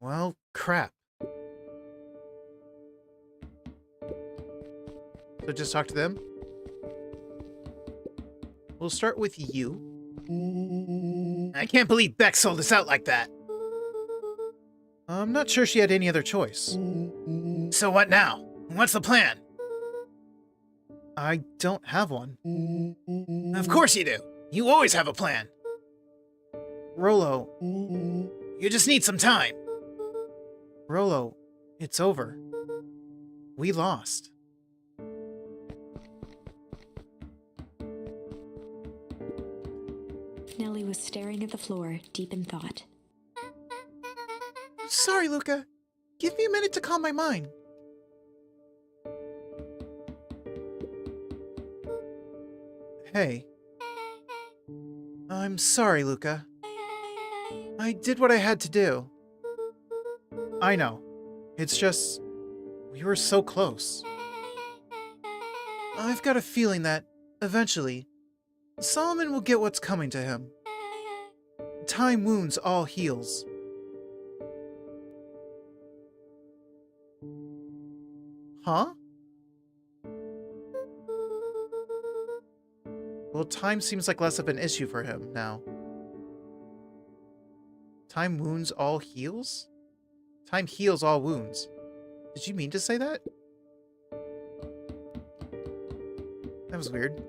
Speaker 1: Well, crap. So just talk to them? We'll start with you.
Speaker 3: I can't believe Beck sold us out like that.
Speaker 1: I'm not sure she had any other choice.
Speaker 3: So what now? What's the plan?
Speaker 1: I don't have one.
Speaker 3: Of course you do. You always have a plan.
Speaker 1: Rolo,
Speaker 3: You just need some time.
Speaker 1: Rolo, it's over. We lost.
Speaker 2: Nellie was staring at the floor, deep in thought.
Speaker 1: Sorry, Luka. Give me a minute to calm my mind. Hey. I'm sorry, Luka. I did what I had to do. I know. It's just... we were so close. I've got a feeling that, eventually, Solomon will get what's coming to him. Time wounds all heals. Huh? Well, time seems like less of an issue for him now. Time wounds all heals? Time heals all wounds. Did you mean to say that? That was weird.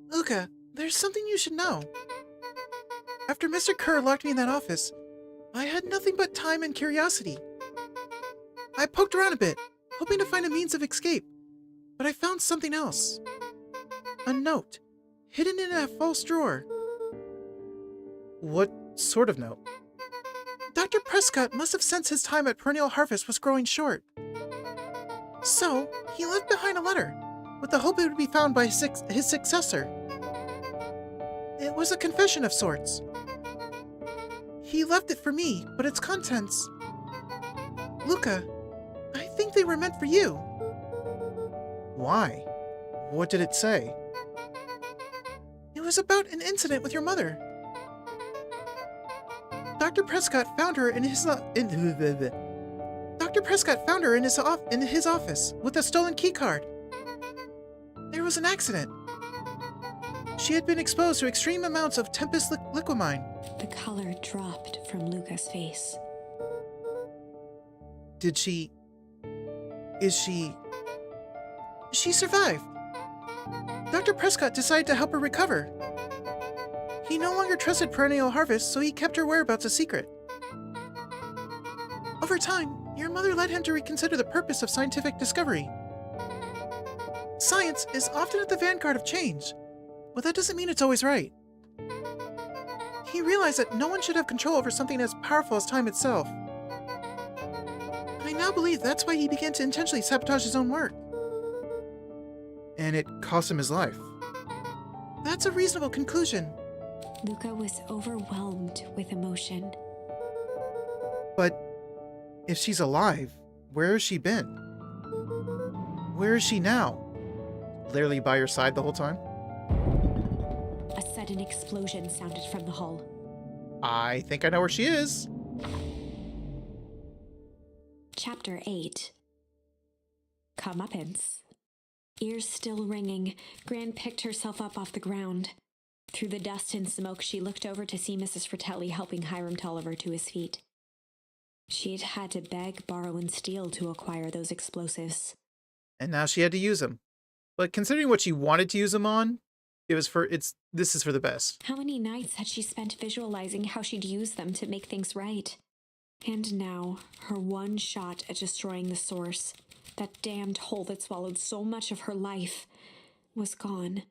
Speaker 1: Luka, there's something you should know. After Mr. Kerr locked me in that office, I had nothing but time and curiosity. I poked around a bit, hoping to find a means of escape, but I found something else. A note, hidden in a false drawer. What sort of note? Dr. Prescott must have sensed his time at Perennial Harvest was growing short. So, he left behind a letter, with the hope it would be found by his successor. It was a confession of sorts. He left it for me, but its contents... Luka, I think they were meant for you. Why? What did it say? It was about an incident with your mother. Dr. Prescott found her in his Dr. Prescott found her in his office with a stolen keycard. There was an accident. She had been exposed to extreme amounts of Tempest liquamine.
Speaker 2: The color dropped from Luka's face.
Speaker 1: Did she... Is she... She survived. Dr. Prescott decided to help her recover. He no longer trusted Perennial Harvest, so he kept her whereabouts a secret. Over time, your mother led him to reconsider the purpose of scientific discovery. Science is often at the vanguard of change, but that doesn't mean it's always right. He realized that no one should have control over something as powerful as time itself. I now believe that's why he began to intentionally sabotage his own work. And it cost him his life. That's a reasonable conclusion.
Speaker 2: Luka was overwhelmed with emotion.
Speaker 1: But if she's alive, where has she been? Where is she now? Literally by your side the whole time?
Speaker 2: A sudden explosion sounded from the hull.
Speaker 1: I think I know where she is.
Speaker 2: Chapter 8. Comeuppance. Ears still ringing, Gran picked herself up off the ground. Through the dust and smoke, she looked over to see Mrs. Fratelli helping Hiram Tolliver to his feet. She'd had to beg, borrow, and steal to acquire those explosives.
Speaker 1: And now she had to use them. But considering what she wanted to use them on, this is for the best.
Speaker 2: How many nights had she spent visualizing how she'd use them to make things right? And now, her one shot at destroying the source, that damned hole that swallowed so much of her life, was gone.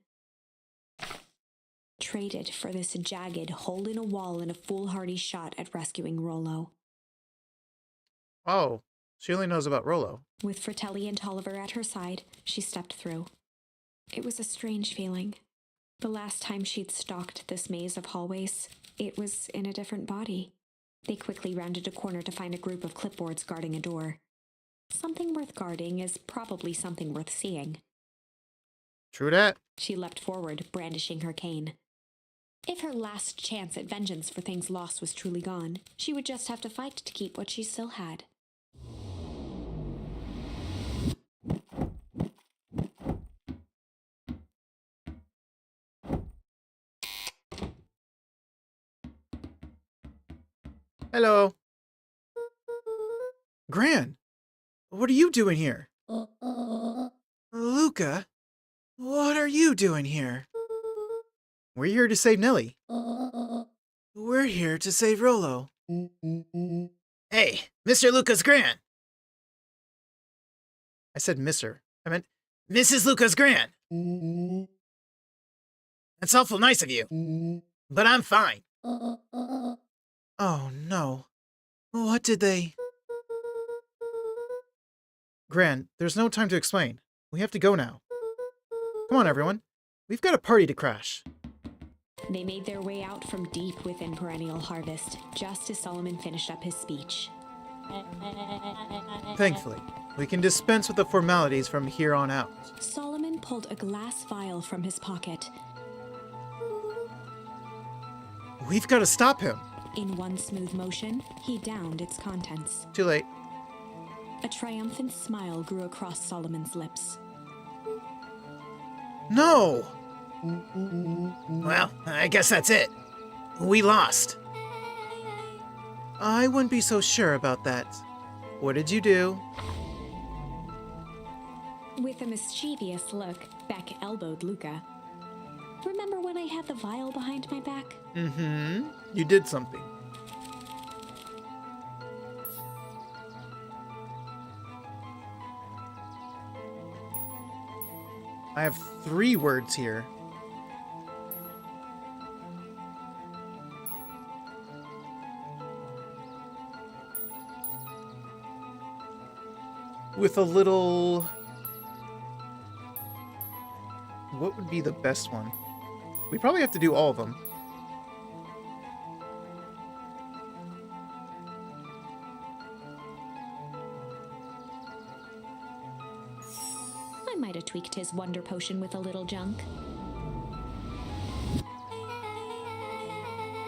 Speaker 2: Traded for this jagged hole in a wall and a foolhardy shot at rescuing Rollo.
Speaker 1: Oh, she only knows about Rollo.
Speaker 2: With Fratelli and Tolliver at her side, she stepped through. It was a strange feeling. The last time she'd stalked this maze of hallways, it was in a different body. They quickly rounded a corner to find a group of clipboards guarding a door. Something worth guarding is probably something worth seeing.
Speaker 1: True that.
Speaker 2: She leapt forward, brandishing her cane. If her last chance at vengeance for things lost was truly gone, she would just have to fight to keep what she still had.
Speaker 1: Hello. Gran, what are you doing here? Luka, what are you doing here? We're here to save Nelly. We're here to save Rolo.
Speaker 3: Hey, Mr. Luca's gran.
Speaker 1: I said Mr. I meant
Speaker 3: Mrs. Luca's gran. That's awful nice of you. But I'm fine.
Speaker 1: oh no. What did they... Gran, there's no time to explain. We have to go now. Come on, everyone. We've got a party to crash.
Speaker 2: They made their way out from deep within Perennial Harvest, just as Solomon finished up his speech.
Speaker 1: Thankfully, we can dispense with the formalities from here on out.
Speaker 2: Solomon pulled a glass vial from his pocket.
Speaker 1: We've got to stop him.
Speaker 2: In one smooth motion, he downed its contents.
Speaker 1: Too late.
Speaker 2: A triumphant smile grew across Solomon's lips.
Speaker 1: No!
Speaker 3: Well, I guess that's it. We lost.
Speaker 1: I wouldn't be so sure about that. What did you do?
Speaker 2: With a mischievous look, Beck elbowed Luka. Remember when I had the vial behind my back?
Speaker 1: Mm-hmm. You did something. I have 3 words here. With a little... What would be the best one? We probably have to do all of them.
Speaker 2: I might have tweaked his wonder potion with a little junk.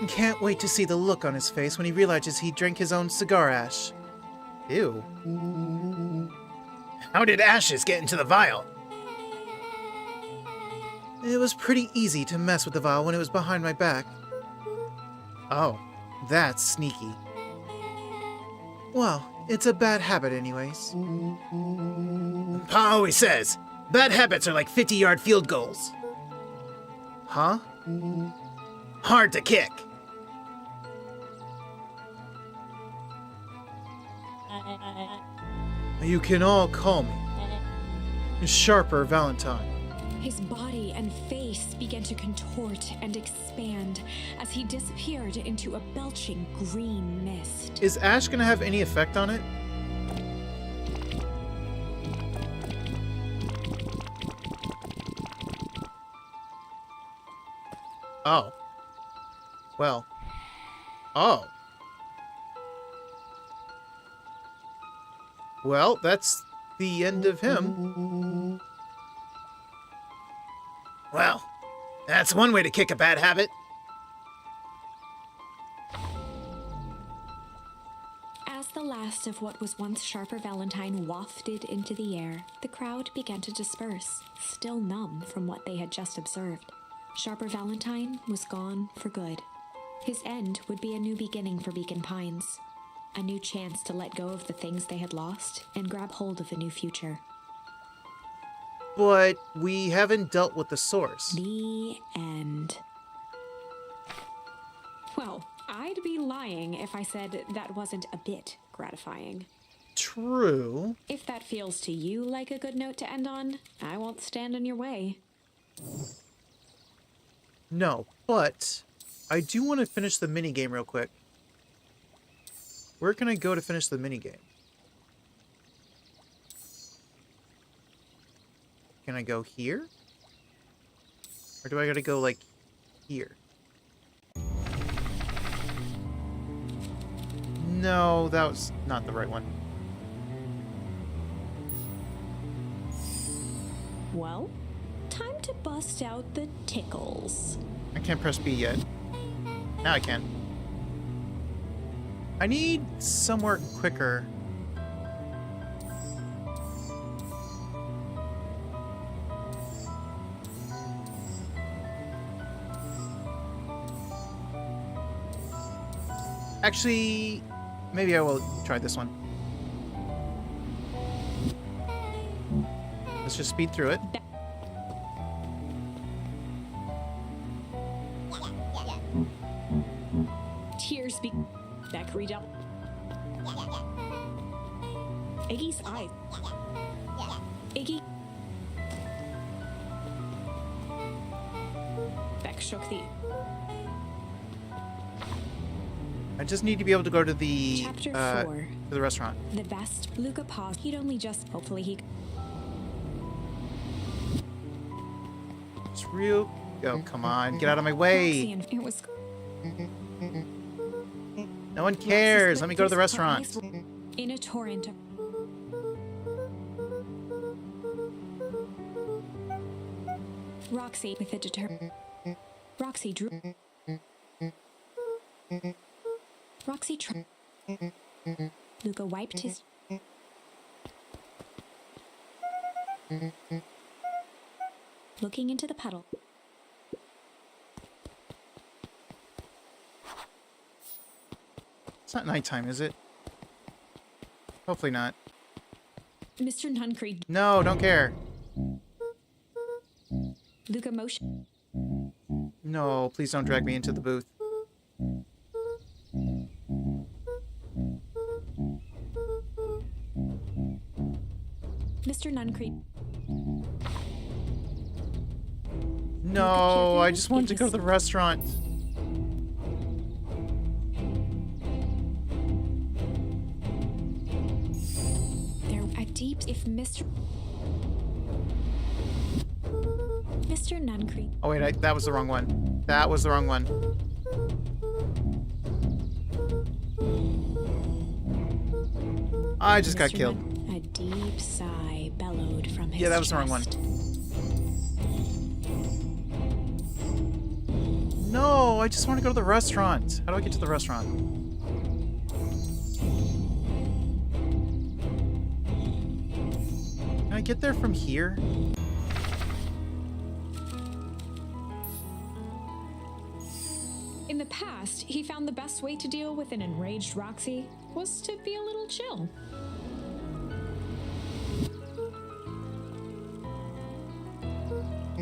Speaker 1: Can't wait to see the look on his face when he realizes he drank his own cigar ash. Ew.
Speaker 3: How did ashes get into the vial?
Speaker 1: It was pretty easy to mess with the vial when it was behind my back. Oh, that's sneaky. Well, it's a bad habit anyways.
Speaker 3: Pa always says, bad habits are like 50-yard field goals.
Speaker 1: Huh?
Speaker 3: Hard to kick.
Speaker 1: You can all call me Sharper Valentine.
Speaker 2: His body and face began to contort and expand as he disappeared into a belching green mist.
Speaker 1: Is ash gonna have any effect on it? Oh. Well. Oh. Well, that's the end of him.
Speaker 3: Well, that's one way to kick a bad habit.
Speaker 2: As the last of what was once Sharper Valentine wafted into the air, the crowd began to disperse, still numb from what they had just observed. Sharper Valentine was gone for good. His end would be a new beginning for Beacon Pines, a new chance to let go of the things they had lost and grab hold of a new future.
Speaker 1: But we haven't dealt with the source.
Speaker 2: The end. Well, I'd be lying if I said that wasn't a bit gratifying.
Speaker 1: True.
Speaker 2: If that feels to you like a good note to end on, I won't stand in your way.
Speaker 1: No, but I do want to finish the minigame real quick. Where can I go to finish the minigame? Can I go here? Or do I gotta go, like, here? No, that was not the right one.
Speaker 2: Well, time to bust out the tickles.
Speaker 1: I can't press B yet. Now I can. I need somewhere quicker. Actually, maybe I will try this one. Let's just speed through it.
Speaker 2: Tears be Beck redouble. Iggy's eyes. Iggy. Beck shook the
Speaker 1: I just need to be able to go to the
Speaker 2: Chapter 4.
Speaker 1: to the restaurant.
Speaker 2: The best. Luka paused. He'd only just. Hopefully he.
Speaker 1: It's real. Oh, come on, get out of my way.
Speaker 2: Roxy and it was.
Speaker 1: No one cares. Let me go to the restaurant.
Speaker 2: In a torrent of. Roxy with a Roxy drew. Roxy Luka wiped his. Looking into the puddle.
Speaker 1: It's not nighttime, is it? Hopefully not.
Speaker 2: Mr. Nuncreed.
Speaker 1: No, don't care.
Speaker 2: Luka motion.
Speaker 1: No, please don't drag me into the booth.
Speaker 2: Mr. Nuncreed.
Speaker 1: No, I just wanted to go to the restaurant.
Speaker 2: There a deep if Mr. Nuncreed.
Speaker 1: Oh wait, that was the wrong one. That was the wrong one. I just got
Speaker 2: Mr.
Speaker 1: killed.
Speaker 2: A deep sigh bellowed from his
Speaker 1: Yeah, that was the wrong one.
Speaker 2: chest.
Speaker 1: No, I just want to go to the restaurant. How do I get to the restaurant? Can I get there from here?
Speaker 2: In the past, he found the best way to deal with an enraged Roxy was to be a little chill.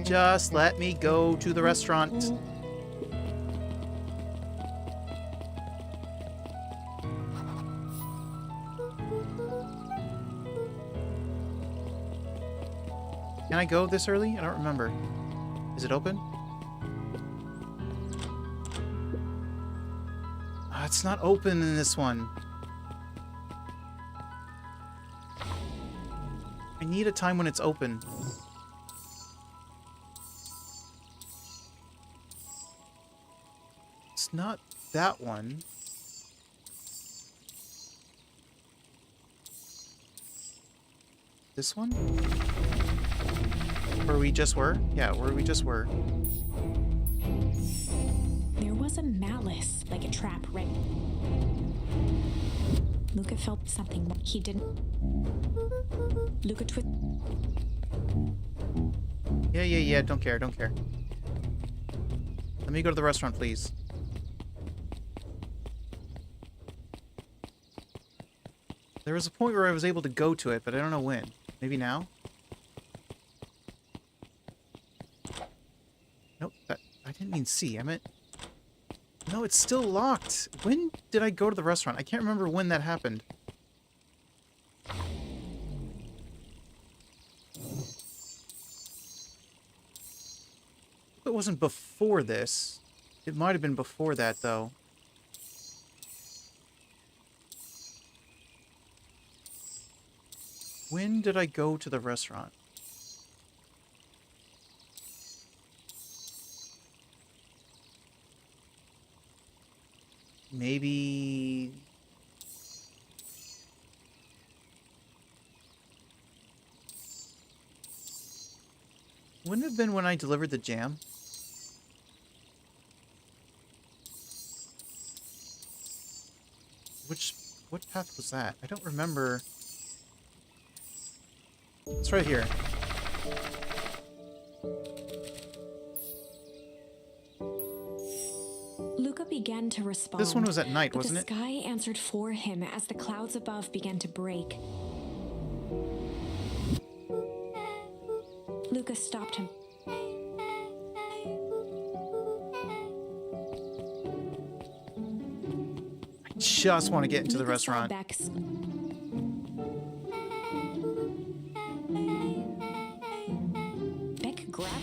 Speaker 1: Just let me go to the restaurant. Can I go this early? I don't remember. Is it open? It's not open in this one. I need a time when it's open. It's not that one. This one? Where we just were? Yeah, where we just were.
Speaker 2: There was a malice, like a trap, right? Luka felt something he didn't. Luka
Speaker 1: Yeah, don't care. Let me go to the restaurant, please. There was a point where I was able to go to it, but I don't know when. Maybe now? Nope, I didn't mean C. I meant... No, it's still locked. When did I go to the restaurant? I can't remember when that happened. It wasn't before this. It might have been before that, though. When did I go to the restaurant? Maybe... Wouldn't it have been when I delivered the jam? path was that? I don't remember. It's right here.
Speaker 2: Luka began to respond.
Speaker 1: This one was at night,
Speaker 2: but
Speaker 1: wasn't it?
Speaker 2: The sky answered for him as the clouds above began to break. Luka stopped him.
Speaker 1: I just want to get into the
Speaker 2: Luka saw
Speaker 1: restaurant.
Speaker 2: Beck's Beck grabbed.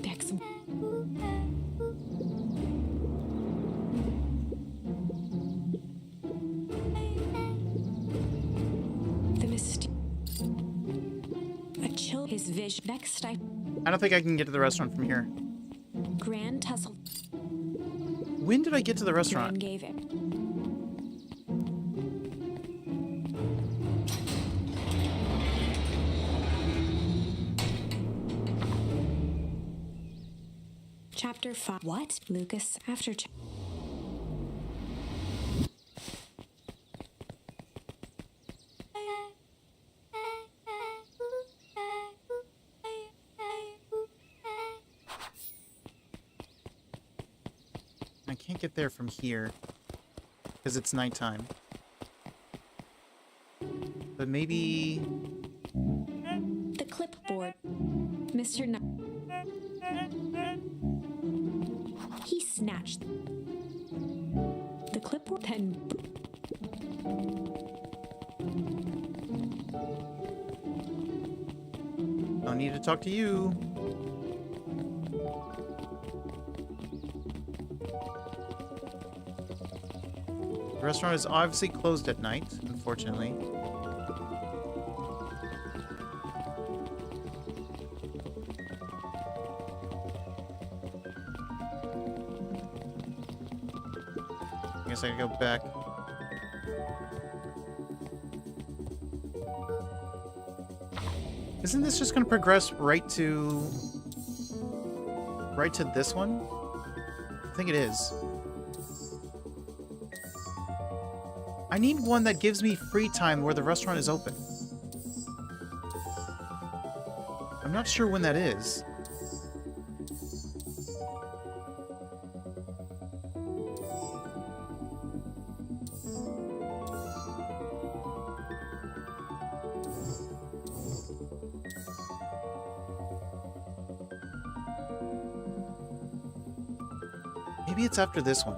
Speaker 2: Beck's the a chill his vision. Beck stifled.
Speaker 1: I don't think I can get to the restaurant from here.
Speaker 2: Grand tussle.
Speaker 1: When did I get to the
Speaker 2: Gran
Speaker 1: restaurant?
Speaker 2: gave it. Chapter 5. What? Lucas, after
Speaker 1: I can't get there from here because it's nighttime. But maybe...
Speaker 2: the clipboard. Mr. He snatched the clipboard, then
Speaker 1: Don't need to talk to you. The restaurant is obviously closed at night, unfortunately. I guess I can go back. Isn't this just going to progress right to this one? I think it is. I need one that gives me free time where the restaurant is open. I'm not sure when that is. Maybe it's after this one.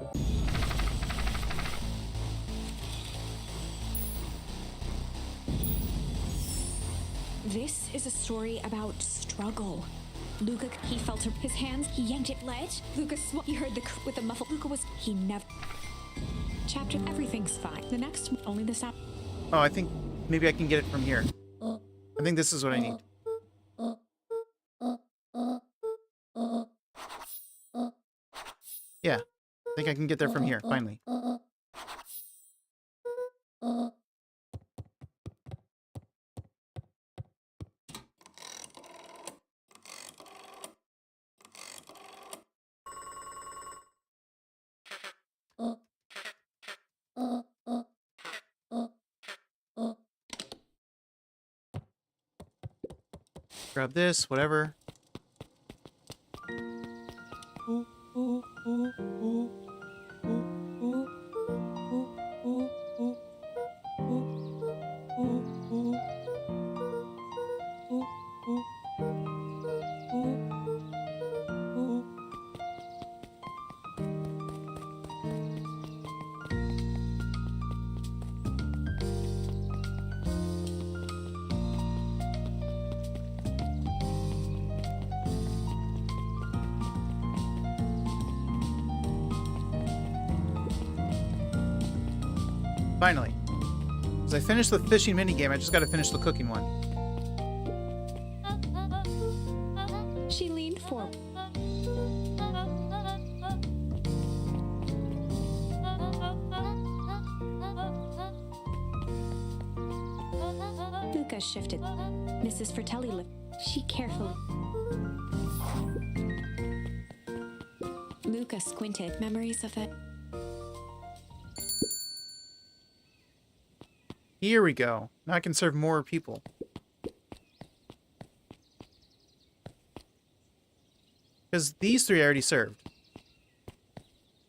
Speaker 2: this is a story about struggle. Luka, he felt his hands, he yanked it, let. Luka, he heard the with the muffle. Luka was, he never. Chapter, everything's fine. The next, only the sound.
Speaker 1: Oh, I think maybe I can get it from here. I think this is what I need. Yeah, I think I can get there from here, finally. Grab this, whatever. Finally. As I finish the fishing minigame, I just gotta finish the cooking one.
Speaker 2: She leaned forward. Luka shifted. Mrs. Fratelli she carefully. Luka squinted. Memories of it.
Speaker 1: Here we go. Now I can serve more people. Because these three I already served.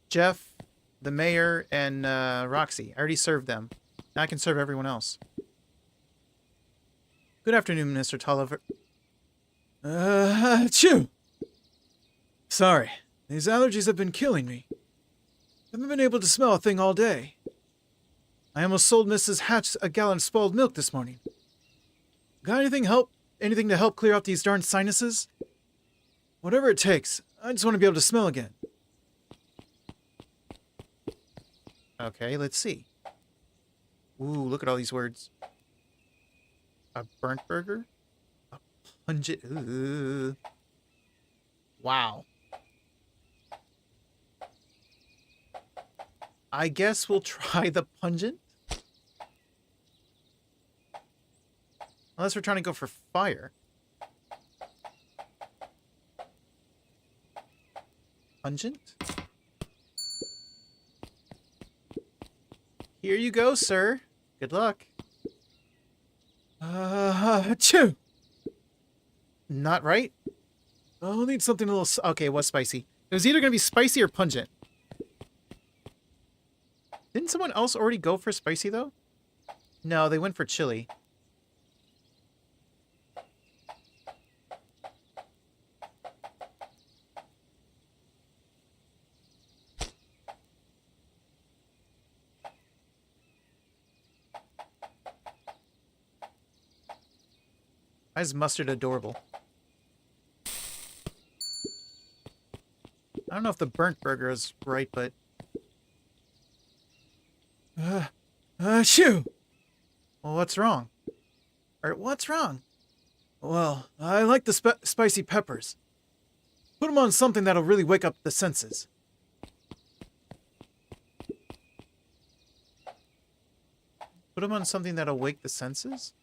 Speaker 1: Jeff, the mayor, and Roxy. I already served them. Now I can serve everyone else. Good afternoon, Mr. Tolliver.
Speaker 3: Achoo! Sorry, these allergies have been killing me. Haven't been able to smell a thing all day. I almost sold Mrs. Hatch a gallon of spoiled milk this morning. Got anything to help clear out these darn sinuses? Whatever it takes, I just want to be able to smell again.
Speaker 1: Okay, let's see. Ooh, look at all these words. A burnt burger? A pungent... Ooh. Wow. I guess we'll try the pungent. Unless we're trying to go for fire. Pungent? Here you go, sir. Good luck.
Speaker 3: Achoo!
Speaker 1: Not right?
Speaker 3: I'll need something a little...
Speaker 1: Okay, it was spicy. It was either going to be spicy or pungent. Didn't someone else already go for spicy, though? No, they went for chili. Why is mustard adorable? I don't know if the burnt burger is right, but...
Speaker 3: Achoo!
Speaker 1: Well, what's wrong? Or what's wrong?
Speaker 3: Well, I like the spicy peppers. Put them on something that'll really wake up the senses.
Speaker 1: Put them on something that'll wake the senses?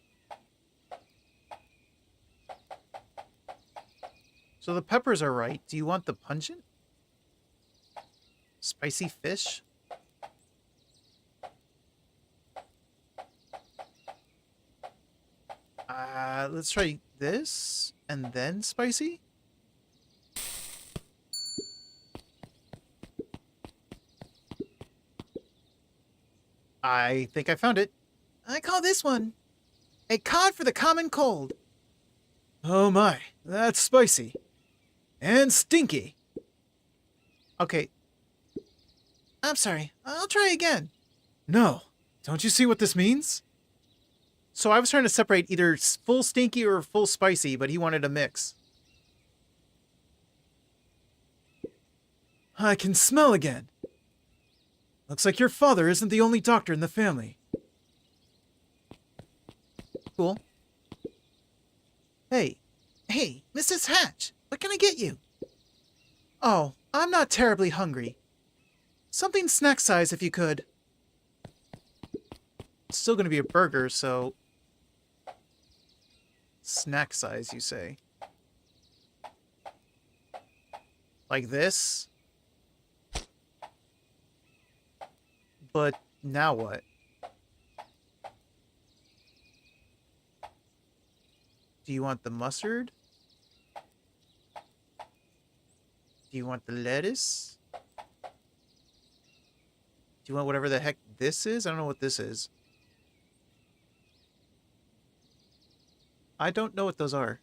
Speaker 1: So the peppers are right. Do you want the pungent? Spicy fish? Let's try this and then spicy. I think I found it. I call this one a cod for the common cold.
Speaker 3: Oh my, that's spicy. And stinky.
Speaker 1: Okay. I'm sorry. I'll try again.
Speaker 3: No. Don't you see what this means?
Speaker 1: So I was trying to separate either full stinky or full spicy, but he wanted a mix.
Speaker 3: I can smell again. Looks like your father isn't the only doctor in the family.
Speaker 1: Cool. Hey, Mrs. Hatch, what can I get you? Oh, I'm not terribly hungry. Something snack size if you could. It's still going to be a burger, so... Snack size, you say? Like this? But now what? Do you want the mustard? Do you want the lettuce? Do you want whatever the heck this is? I don't know what this is. I don't know what those are.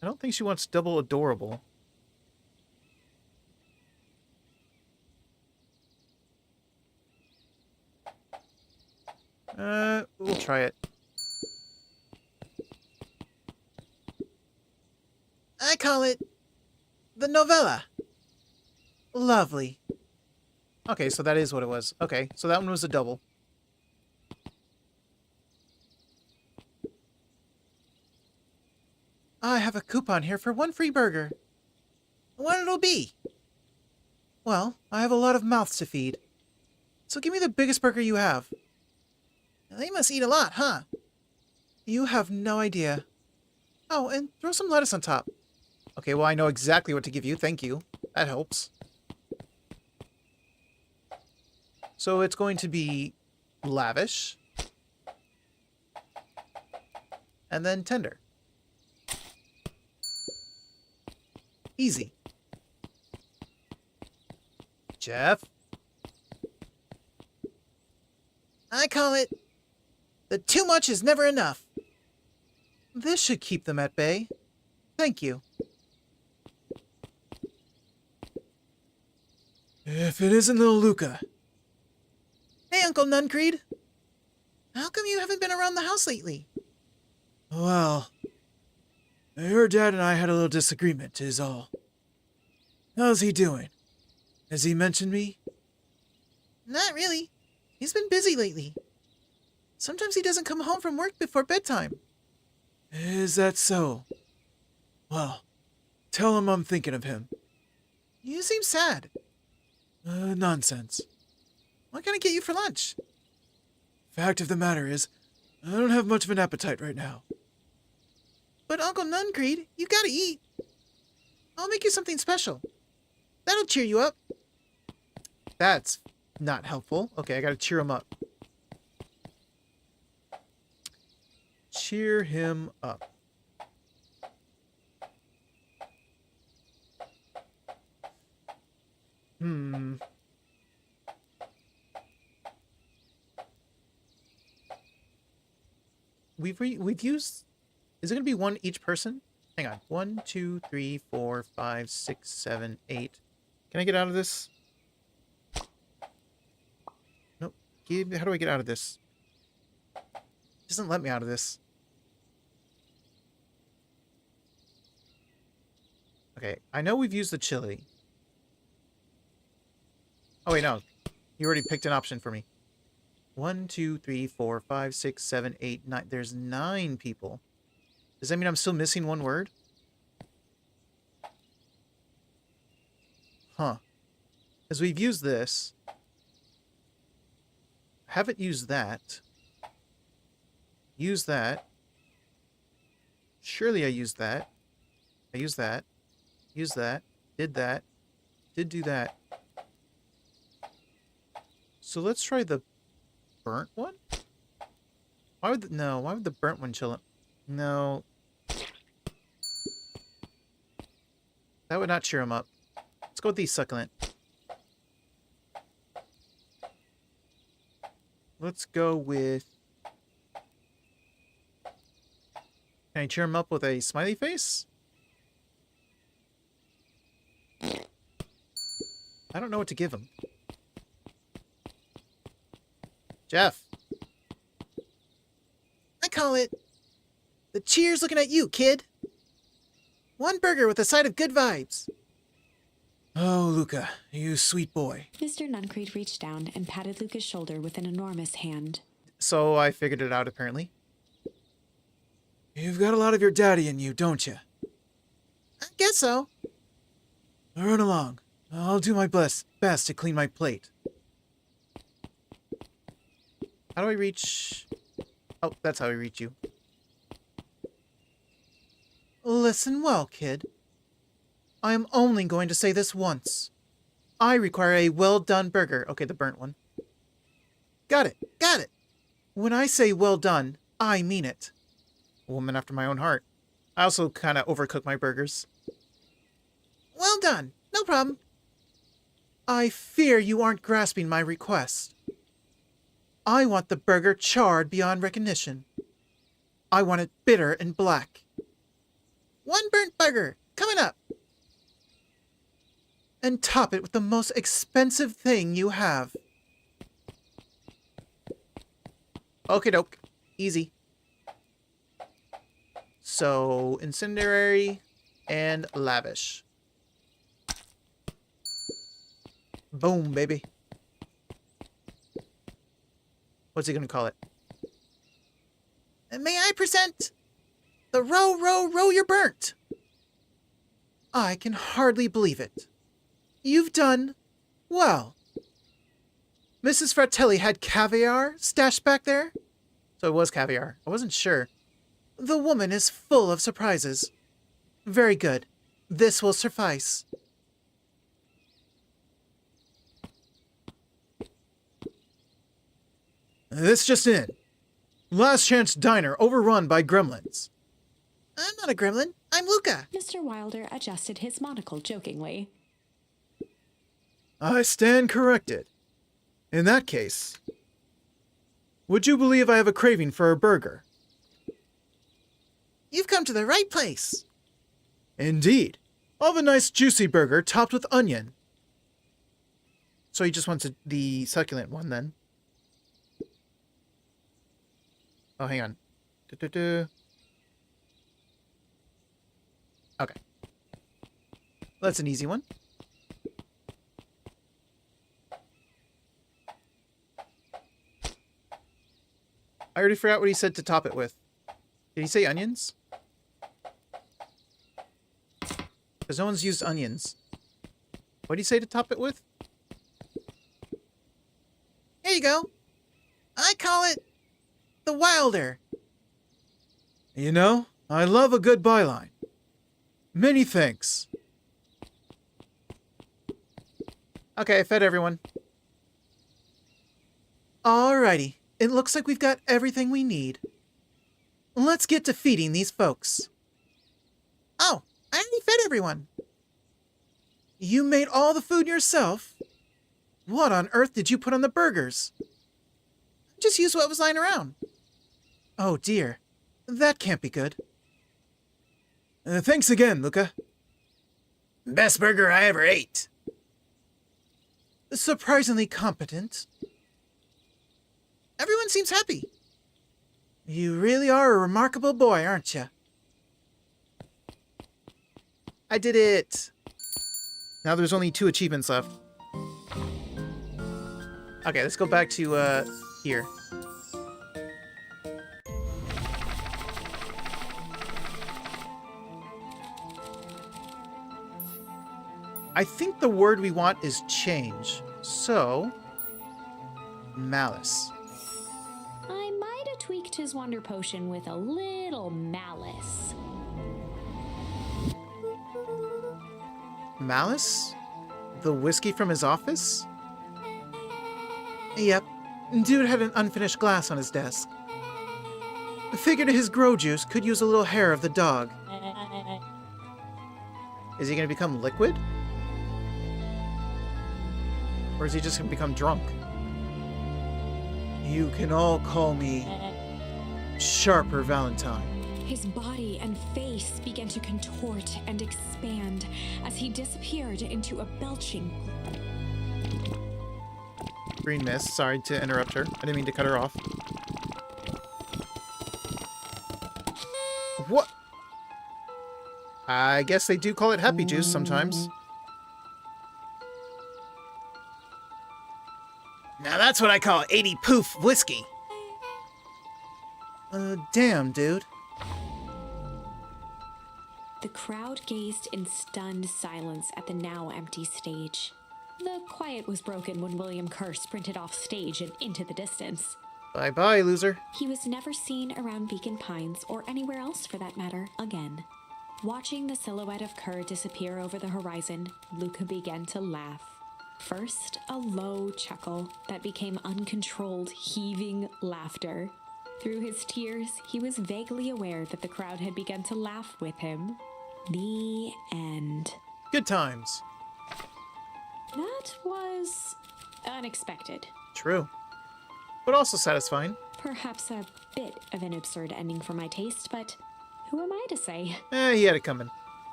Speaker 1: I don't think she wants double adorable. We'll try it. I call it the novella. Lovely. Okay, so that is what it was. Okay, so that one was a double. I have a coupon here for one free burger. What it'll be? Well, I have a lot of mouths to feed. So give me the biggest burger you have. They must eat a lot, huh? You have no idea. Oh, and throw some lettuce on top. Okay, well, I know exactly what to give you. Thank you. That helps. So it's going to be lavish. And then tender. Easy. Jeff? I call it the too much is never enough. This should keep them at bay. Thank you.
Speaker 3: If it isn't little Luka.
Speaker 1: Hey, Uncle Nuncreed. How come you haven't been around the house lately?
Speaker 3: Well, your dad and I had a little disagreement, is all. How's he doing? Has he mentioned me?
Speaker 1: Not really. He's been busy lately. Sometimes he doesn't come home from work before bedtime.
Speaker 3: Is that so? Well, tell him I'm thinking of him.
Speaker 1: You seem sad.
Speaker 3: Nonsense.
Speaker 1: What can I get you for lunch?
Speaker 3: Fact of the matter is, I don't have much of an appetite right now.
Speaker 1: But Uncle Nuncreed, you gotta eat. I'll make you something special. That'll cheer you up. That's not helpful. Okay, I gotta cheer him up. Cheer him up. We've used. Is it gonna be one each person? Hang on. 1, 2, 3, 4, 5, 6, 7, 8. Can I get out of this? Nope. How do I get out of this? It doesn't let me out of this. Okay, I know we've used the chili. Oh wait, no. You already picked an option for me. 1, 2, 3, 4, 5, 6, 7, 8, 9. There's 9 people. Does that mean I'm still missing one word? Huh. Because we've used this. Haven't used that. Use that. Surely I used that. I used that. Used that. Did that. Did do that. So let's try the burnt one? Why would why would the burnt one chill? No. That would not cheer him up. Let's go with the succulent. Let's go with... Can I cheer him up with a smiley face? I don't know what to give him. Jeff. I call it the cheers looking at you, kid. One burger with a side of good vibes.
Speaker 3: Oh, Luka, you sweet boy.
Speaker 2: Mr. Nuncreed reached down and patted Luca's shoulder with an enormous hand.
Speaker 1: So I figured it out, apparently.
Speaker 3: You've got a lot of your daddy in you, don't you?
Speaker 1: I guess so.
Speaker 3: Run along. I'll do my best to clean my plate.
Speaker 1: How do I reach... Oh, that's how I reach you. Listen well, kid. I am only going to say this once. I require a well-done burger. Okay, the burnt one. Got it. Got it. When I say well done, I mean it. A woman after my own heart. I also kind of overcook my burgers. Well done. No problem. I fear you aren't grasping my request. I want the burger charred beyond recognition. I want it bitter and black. One burnt burger, coming up. And top it with the most expensive thing you have. Okie doke. Easy. So, incendiary and lavish. Boom, baby. What's he gonna call it? And may I present the row, row, row you're burnt. I can hardly believe it. You've done Well, Mrs. Fratelli had caviar stashed back there? So it was caviar. I wasn't sure. The woman is full of surprises. Very good. This will suffice.
Speaker 3: This just in. Last chance diner overrun by gremlins.
Speaker 1: I'm not a gremlin. I'm Luka.
Speaker 2: Mr. Wilder adjusted his monocle jokingly.
Speaker 3: I stand corrected. In that case, would you believe I have a craving for a burger?
Speaker 1: You've come to the right place.
Speaker 3: Indeed. I'll have a nice juicy burger topped with onion.
Speaker 1: So he just wants the succulent one then. Oh, hang on. Okay. That's an easy one. I already forgot what he said to top it with. Did he say onions? Because no one's used onions. What did he say to top it with? Here you go. I call it the Wilder.
Speaker 3: You know, I love a good byline. Many thanks.
Speaker 1: Okay, I fed everyone. Alrighty. It looks like we've got everything we need. Let's get to feeding these folks. Oh, I already fed everyone. You made all the food yourself? What on earth did you put on the burgers? Just use what was lying around. Oh dear. That can't be good.
Speaker 3: Thanks again, Luka.
Speaker 1: Best burger I ever ate. Surprisingly competent. Everyone seems happy. You really are a remarkable boy, aren't you? I did it. Now there's only 2 achievements left. Okay, let's go back to, here. I think the word we want is change. So, malice.
Speaker 2: I might have tweaked his wonder potion with a little malice.
Speaker 1: Malice? The whiskey from his office? Yep. Dude had an unfinished glass on his desk. Figured his grow juice could use a little hair of the dog. Is he gonna become liquid? Or is he just gonna become drunk? You can all call me Sharper Valentine.
Speaker 2: His body and face began to contort and expand as he disappeared into a belching.
Speaker 1: Green mist. Sorry to interrupt her. I didn't mean to cut her off. What? I guess they do call it happy juice sometimes. Now that's what I call 80 proof whiskey. Damn, dude.
Speaker 2: The crowd gazed in stunned silence at the now empty stage. The quiet was broken when William Kerr sprinted off stage and into the distance.
Speaker 1: Bye-bye, loser.
Speaker 2: He was never seen around Beacon Pines, or anywhere else for that matter, again. Watching the silhouette of Kerr disappear over the horizon, Luka began to laugh. First, a low chuckle that became uncontrolled, heaving laughter. Through his tears, he was vaguely aware that the crowd had begun to laugh with him. The end.
Speaker 1: Good times.
Speaker 2: That was unexpected.
Speaker 1: True. But also satisfying.
Speaker 2: Perhaps a bit of an absurd ending for my taste, but who am I to say?
Speaker 1: He had it coming.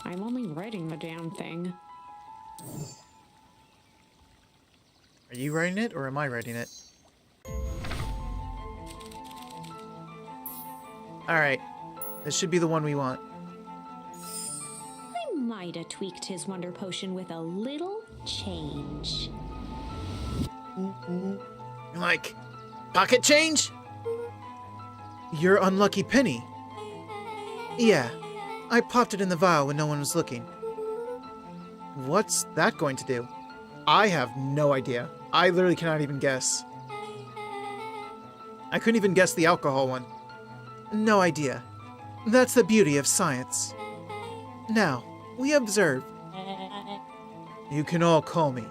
Speaker 2: I'm only writing the damn thing.
Speaker 1: Are you writing it, or am I writing it? Alright. This should be the one we want.
Speaker 2: I might have tweaked his wonder potion with a little change.
Speaker 1: Like, pocket change? Your unlucky penny. Yeah, I popped it in the vial when no one was looking. What's that going to do? I have no idea. I literally cannot even guess. I couldn't even guess the alcohol one. No idea. That's the beauty of science. Now, we observe. You can all call me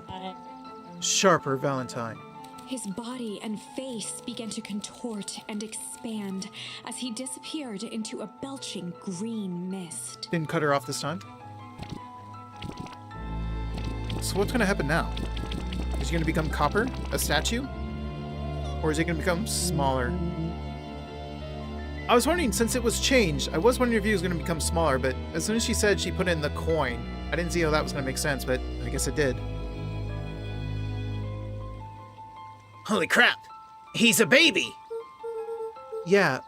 Speaker 1: Sharper Valentine.
Speaker 2: His body and face began to contort and expand as he disappeared into a belching green mist.
Speaker 1: Didn't cut her off this time. So what's going to happen now? Is he going to become copper, a statue? Or is he going to become smaller? I was wondering, since it was changed, I was wondering if he was going to become smaller, but as soon as she said she put in the coin, I didn't see how that was going to make sense, but I guess it did. Holy crap! He's a baby! Yeah,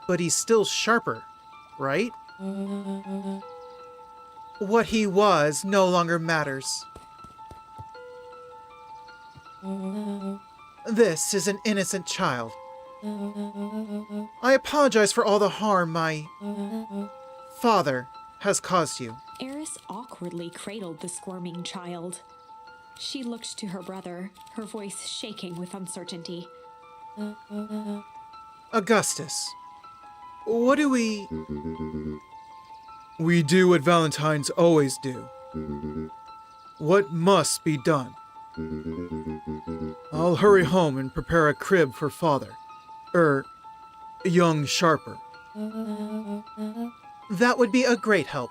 Speaker 1: but he's still Sharper, right? What he was no longer matters. This is an innocent child. I apologize for all the harm my father has caused you.
Speaker 2: Eris awkwardly cradled the squirming child. She looked to her brother, her voice shaking with uncertainty.
Speaker 1: Augustus, what do we...
Speaker 3: We do what Valentines always do. What must be done. I'll hurry home and prepare a crib for father. Young Sharper.
Speaker 1: That would be a great help.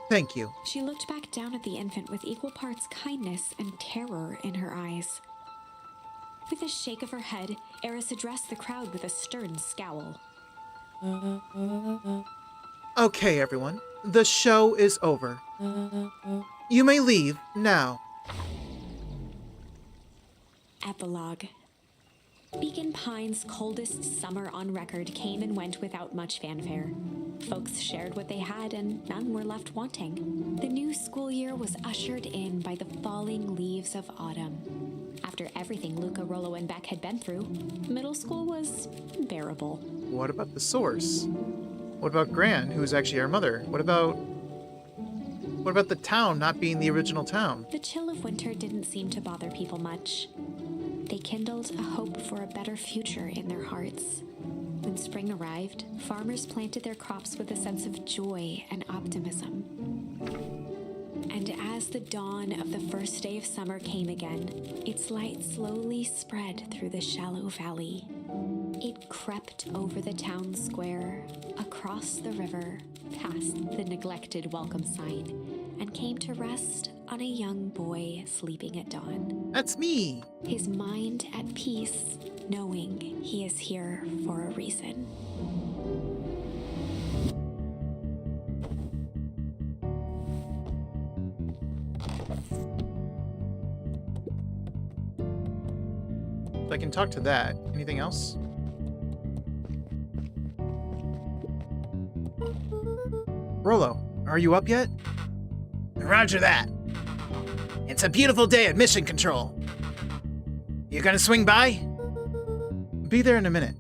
Speaker 1: Thank you.
Speaker 2: She looked back down at the infant with equal parts kindness and terror in her eyes. With a shake of her head, Eris addressed the crowd with a stern scowl.
Speaker 1: Okay, everyone. The show is over. You may leave now.
Speaker 2: Epilogue. Beacon Pine's coldest summer on record came and went without much fanfare. Folks shared what they had, and none were left wanting. The new school year was ushered in by the falling leaves of autumn. After everything Luka, Rollo, and Beck had been through, middle school was bearable.
Speaker 1: What about the source? What about Gran, who is actually our mother? What about the town not being the original town?
Speaker 2: The chill of winter didn't seem to bother people much. They kindled a hope for a better future in their hearts. When spring arrived, farmers planted their crops with a sense of joy and optimism. And as the dawn of the first day of summer came again, its light slowly spread through the shallow valley. It crept over the town square, across the river, past the neglected welcome sign, and came to rest on a young boy sleeping at dawn.
Speaker 1: That's me!
Speaker 2: His mind at peace, knowing he is here for a reason.
Speaker 1: I can talk to that. Anything else? Rollo, are you up yet? Roger that. It's a beautiful day at Mission Control. You gonna swing by? Be there in a minute.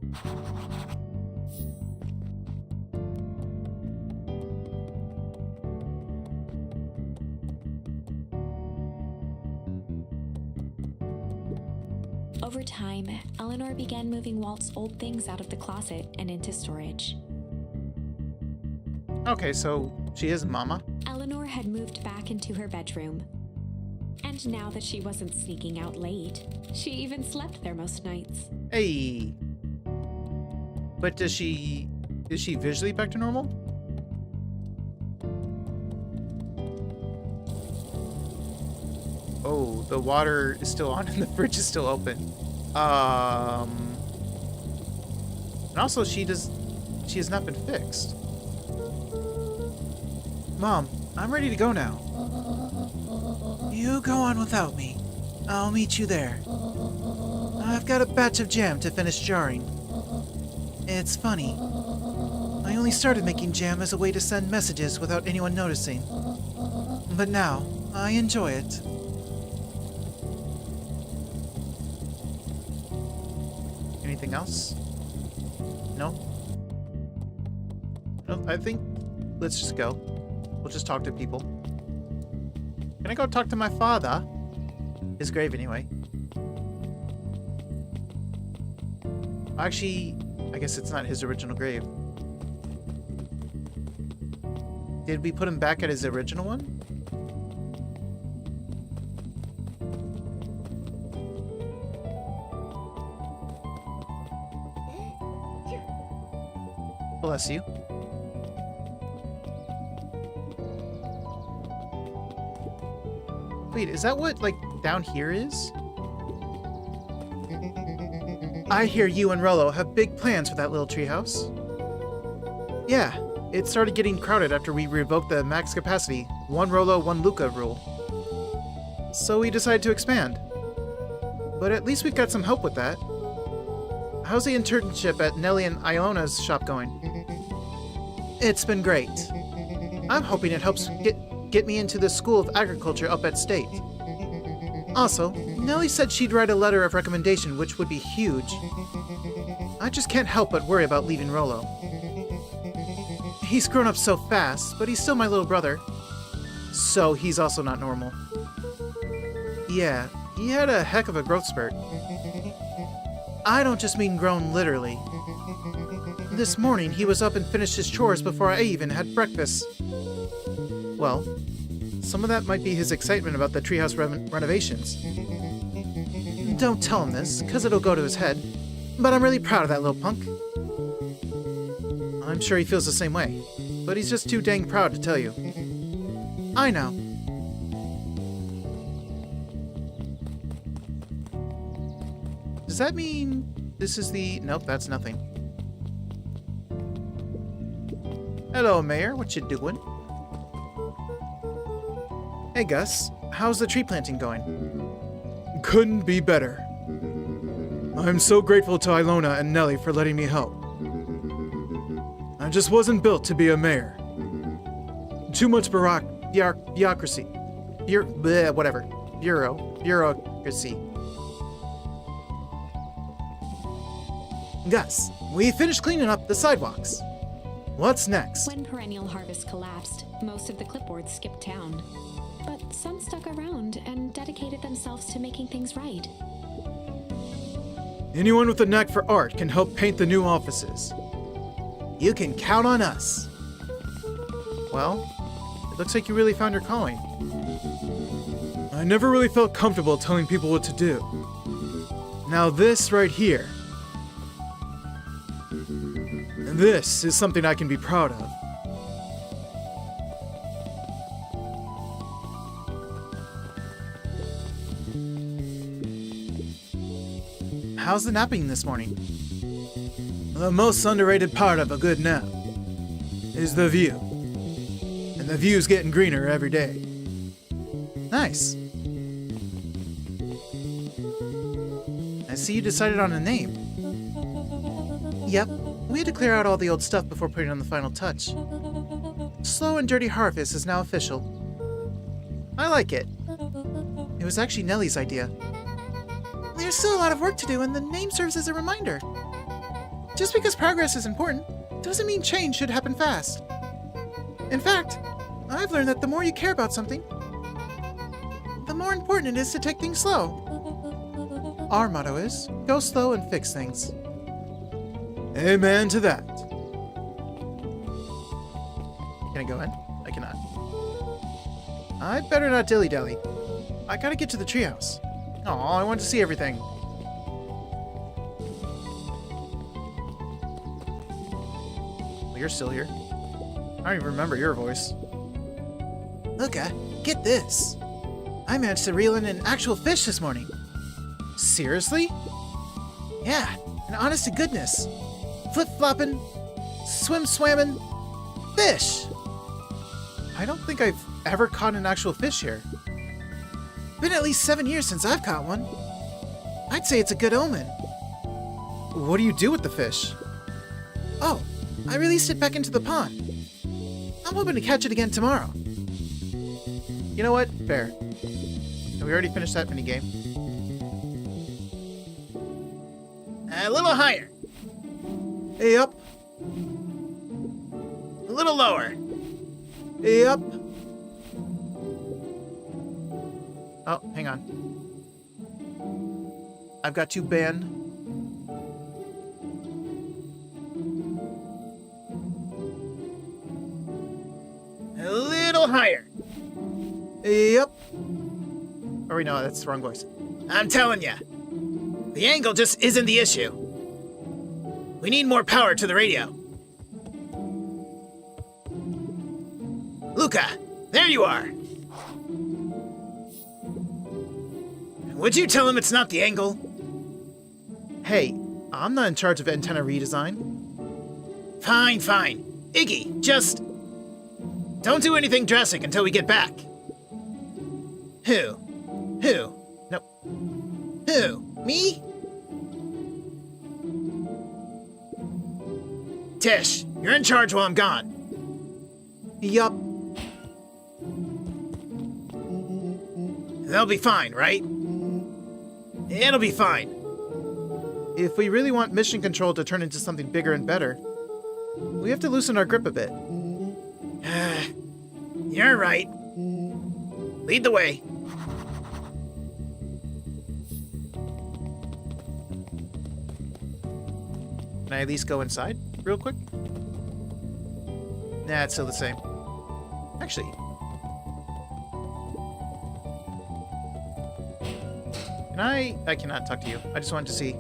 Speaker 2: Over time, Eleanor began moving Walt's old things out of the closet and into storage.
Speaker 1: Okay, so she is Mama.
Speaker 2: Eleanor had moved back into her bedroom. And now that she wasn't sneaking out late, she even slept there most nights.
Speaker 1: Hey. But is she visually back to normal? Oh, the water is still on and the fridge is still open. And also she has not been fixed. Mom, I'm ready to go now. You go on without me. I'll meet you there. I've got a batch of jam to finish jarring. It's funny. I only started making jam as a way to send messages without anyone noticing. But now, I enjoy it. Anything else? No? No, I think let's just go. We'll just talk to people. Can I go talk to my father? His grave, anyway. Actually, I guess it's not his original grave. Did we put him back at his original one? Bless you. Wait, is that what, like, down here is? I hear you and Rollo have big plans for that little treehouse. Yeah, it started getting crowded after we revoked the max capacity, 1 Rollo, 1 Luka rule. So we decided to expand. But at least we've got some help with that. How's the internship at Nelly and Iona's shop going? It's been great. I'm hoping it helps get me into the School of Agriculture up at State. Also, Nelly said she'd write a letter of recommendation, which would be huge. I just can't help but worry about leaving Rollo. He's grown up so fast, but he's still my little brother. So he's also not normal. Yeah, he had a heck of a growth spurt. I don't just mean grown literally. This morning, he was up and finished his chores before I even had breakfast. Well, some of that might be his excitement about the treehouse renovations. Don't tell him this, because it'll go to his head, but I'm really proud of that little punk. I'm sure he feels the same way, but he's just too dang proud to tell you. I know. Does that mean this is the... Nope, that's nothing. Hello, Mayor. What you doing? Hey, Gus. How's the tree planting going?
Speaker 3: Couldn't be better. I'm so grateful to Ilona and Nelly for letting me help. I just wasn't built to be a mayor. Too much bureaucracy. Bureaucracy. Gus, we finished cleaning up the sidewalks. What's next?
Speaker 2: When Perennial Harvest collapsed, most of the clipboards skipped town. But some stuck around and dedicated themselves to making things right.
Speaker 3: Anyone with a knack for art can help paint the new offices.
Speaker 1: You can count on us. Well, it looks like you really found your calling.
Speaker 3: I never really felt comfortable telling people what to do. Now this right here. This is something I can be proud of.
Speaker 1: How's the napping this morning?
Speaker 3: The most underrated part of a good nap is the view. And the view's getting greener every day.
Speaker 1: Nice. I see you decided on a name. Yep, we had to clear out all the old stuff before putting on the final touch. Slow and Dirty Harvest is now official. I like it. It was actually Nelly's idea. There's still a lot of work to do, and the name serves as a reminder. Just because progress is important, doesn't mean change should happen fast. In fact, I've learned that the more you care about something, the more important it is to take things slow. Our motto is, go slow and fix things.
Speaker 3: Amen to that.
Speaker 1: Can I go in? I cannot. I better not dilly-dally. I gotta get to the treehouse. Aw, I want to see everything. Well, you're still here. I don't even remember your voice. Luka, get this. I managed to reel in an actual fish this morning. Seriously? Yeah, and honest to goodness. Flip-flopping, swim-swamming, fish! I don't think I've ever caught an actual fish here. Been at least 7 years since I've caught one. I'd say it's a good omen. What do you do with the fish? Oh, I released it back into the pond. I'm hoping to catch it again tomorrow. You know what? Fair. Have we already finished that minigame? A little higher.
Speaker 3: Hey up.
Speaker 1: A little lower.
Speaker 3: Hey up.
Speaker 1: Oh, hang on. I've got to ban. A little higher. Yep. Or wait, no, that's the wrong voice. I'm telling ya, the angle just isn't the issue. We need more power to the radio. Luka, there you are. Would you tell him it's not the angle? Hey, I'm not in charge of antenna redesign. Fine, fine. Iggy, just don't do anything drastic until we get back. Who? No. Who? Me? Tish, you're in charge while I'm gone. Yup. They'll be fine, right? It'll be fine. If we really want mission control to turn into something bigger and better, we have to loosen our grip a bit. You're right. Lead the way. Can I at least go inside real quick? Nah, it's still the same. Actually. Can I cannot talk to you. I just wanted to see.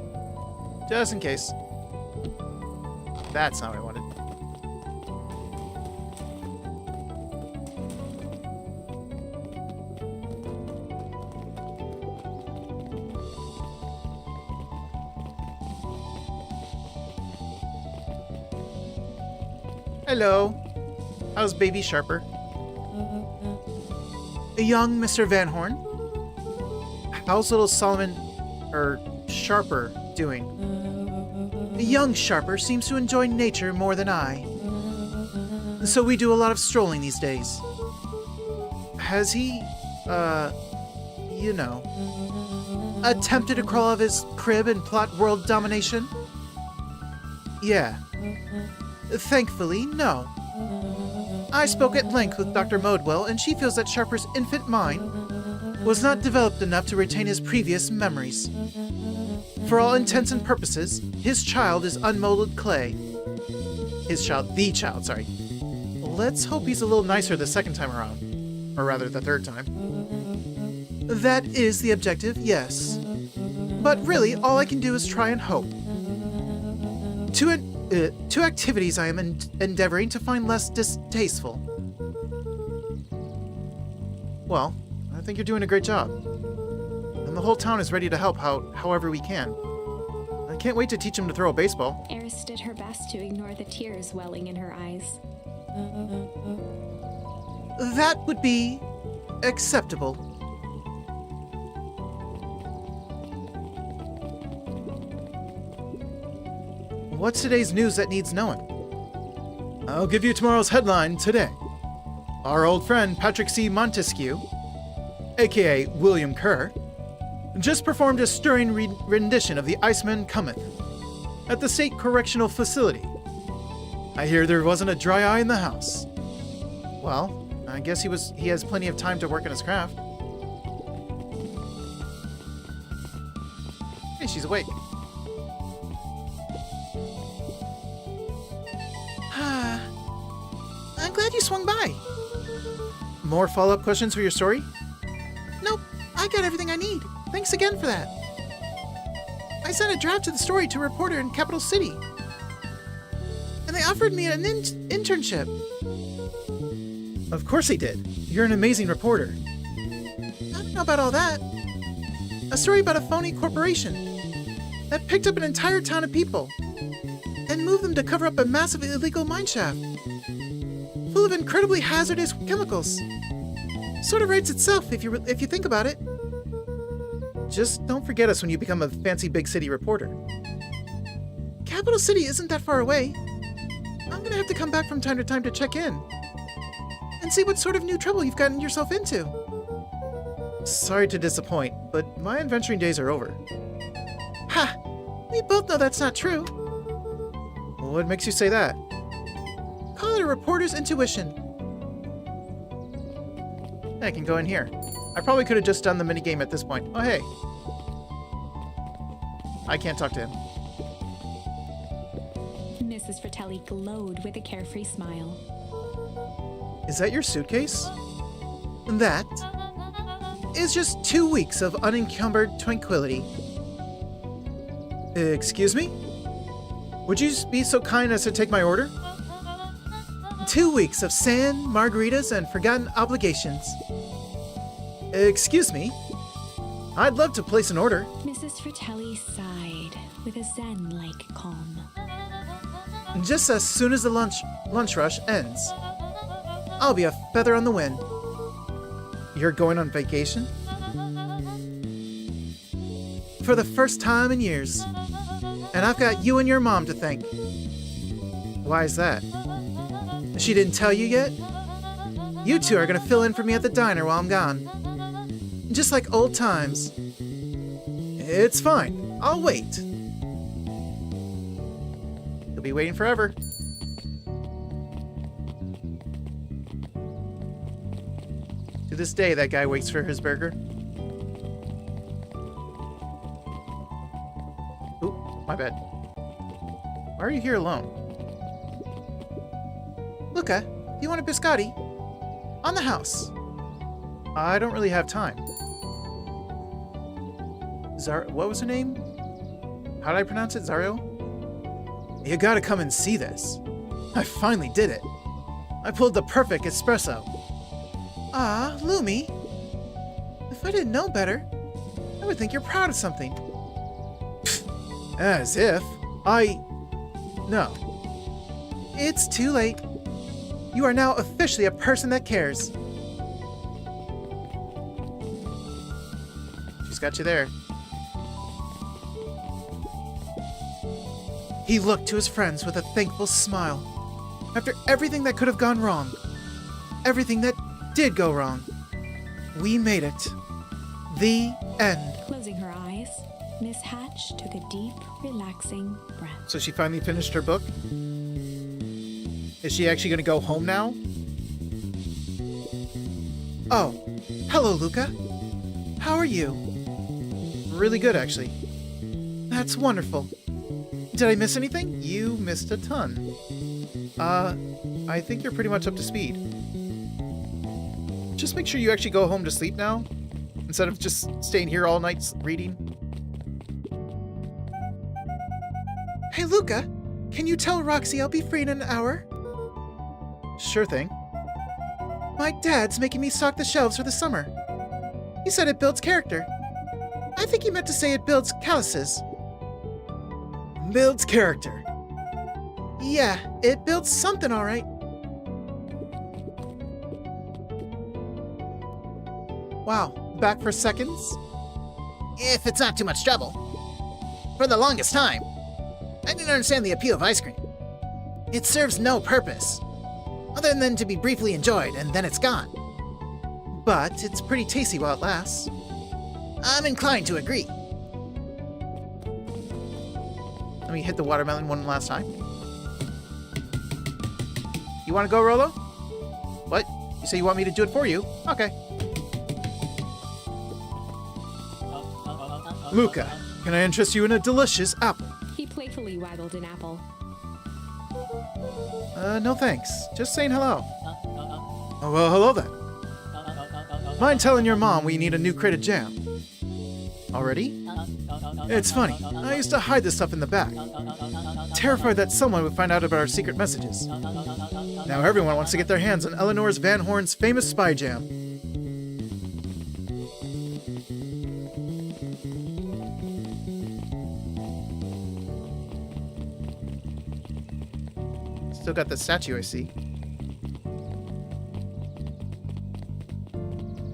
Speaker 1: Just in case. That's not what I wanted. Hello. How's baby Sharper? A young Mr. Van Horn? How's little Solomon, Sharper, doing? A young Sharper seems to enjoy nature more than I. So we do a lot of strolling these days. Has he, attempted to crawl out of his crib and plot world domination? Yeah. Thankfully, no. I spoke at length with Dr. Modwell, and she feels that Sharper's infant mind was not developed enough to retain his previous memories. For all intents and purposes, his child is unmolded clay. The child, sorry. Let's hope he's a little nicer the second time around. Or rather, the third time. That is the objective, yes. But really, all I can do is try and hope. Two activities I am endeavoring to find less distasteful. Well, I think you're doing a great job. And the whole town is ready to help however we can. I can't wait to teach him to throw a baseball.
Speaker 2: Eris did her best to ignore the tears welling in her eyes.
Speaker 1: That would be acceptable. What's today's news that needs knowing?
Speaker 3: I'll give you tomorrow's headline today. Our old friend Patrick C. Montesquieu, aka William Kerr, just performed a stirring rendition of The Iceman Cometh at the State Correctional Facility. I hear there wasn't a dry eye in the house.
Speaker 1: Well, I guess he has plenty of time to work on his craft. Hey, she's awake. I'm glad you swung by. More follow-up questions for your story? Nope, I got everything I need. Thanks again for that. I sent a draft of the story to a reporter in Capital City. And they offered me an internship.
Speaker 3: Of course they did. You're an amazing reporter.
Speaker 1: I don't know about all that. A story about a phony corporation that picked up an entire town of people and moved them to cover up a massive illegal mine shaft full of incredibly hazardous chemicals. Sort of writes itself if you think about it. Just don't forget us when you become a fancy big city reporter. Capital City isn't that far away. I'm gonna have to come back from time to time to check in and see what sort of new trouble you've gotten yourself into. Sorry to disappoint, but my adventuring days are over. Ha! We both know that's not true. What makes you say that? Call it a reporter's intuition. I can go in here. I probably could have just done the minigame at this point. Oh, hey. I can't talk to him.
Speaker 2: Mrs. Fratelli glowed with a carefree smile.
Speaker 1: Is that your suitcase? That is just 2 weeks of unencumbered tranquility. Excuse me? Would you be so kind as to take my order? 2 weeks of sand, margaritas, and forgotten obligations. Excuse me? I'd love to place an order.
Speaker 2: Mrs. Fratelli sighed with a zen-like calm.
Speaker 1: Just as soon as the lunch rush ends, I'll be a feather on the wind. You're going on vacation? For the first time in years. And I've got you and your mom to thank. Why is that? She didn't tell you yet? You two are gonna fill in for me at the diner while I'm gone. Just like old times. It's fine. I'll wait. You'll be waiting forever. To this day, that guy waits for his burger. Oop, my bad. Why are you here alone? Luka, do you want a biscotti? On the house. I don't really have time. What was her name? How did I pronounce it? Zario? You gotta come and see this. I finally did it. I pulled the perfect espresso. Ah, Lumi. If I didn't know better, I would think you're proud of something. As if. No. It's too late. You are now officially a person that cares. She's got you there. He looked to his friends with a thankful smile. After everything that could have gone wrong, everything that did go wrong, we made it. The end.
Speaker 2: Closing her eyes, Miss Hatch took a deep, relaxing breath.
Speaker 1: So she finally finished her book? Is she actually going to go home now? Oh, hello, Luka. How are you? Really good, actually. That's wonderful. Did I miss anything? You missed a ton. I think you're pretty much up to speed. Just make sure you actually go home to sleep now, instead of just staying here all night reading. Hey, Luka, can you tell Roxy I'll be free in an hour? Sure thing. My dad's making me stock the shelves for the summer. He said it builds character. I think he meant to say it builds calluses. Builds character. Yeah, it builds something, all right. Wow, back for seconds? If it's not too much trouble. For the longest time, I didn't understand the appeal of ice cream. It serves no purpose, other than to be briefly enjoyed and then it's gone. But it's pretty tasty while it lasts. I'm inclined to agree. Let me hit the watermelon one last time. You want to go, Rolo? What? You say you want me to do it for you? Okay. Luka, can I interest you in a delicious apple?
Speaker 2: He playfully waggled an apple.
Speaker 1: No thanks. Just saying hello. Oh, well, hello then. Mind telling your mom we need a new crate of jam? Already? It's funny. I used to hide this stuff in the back. Terrified that someone would find out about our secret messages. Now everyone wants to get their hands on Eleanor's Van Horn's famous spy jam. Still got the statue, I see.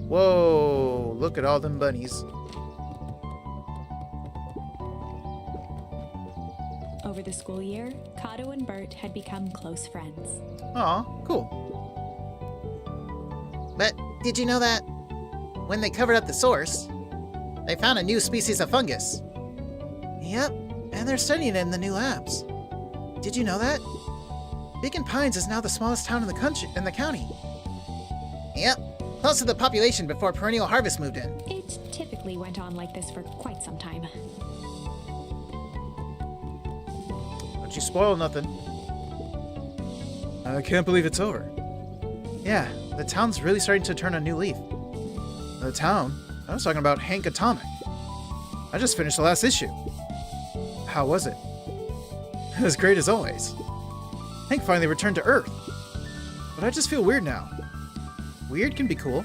Speaker 1: Whoa, look at all them bunnies.
Speaker 2: Over the school year, Kato and Bert had become close friends.
Speaker 1: Aw, cool. But did you know that when they covered up the source, they found a new species of fungus? Yep, and they're studying it in the new labs. Did you know that? Beacon Pines is now the smallest town in the county. Yep, close to the population before Perennial Harvest moved in.
Speaker 2: It typically went on like this for quite some time.
Speaker 1: you spoil nothing.
Speaker 3: I can't believe it's over.
Speaker 1: Yeah, the town's really starting to turn a new leaf. The town? I was talking about Hank Atomic. I just finished the last issue. How was it? As great as always. Hank finally returned to Earth. But I just feel weird now. Weird can be cool.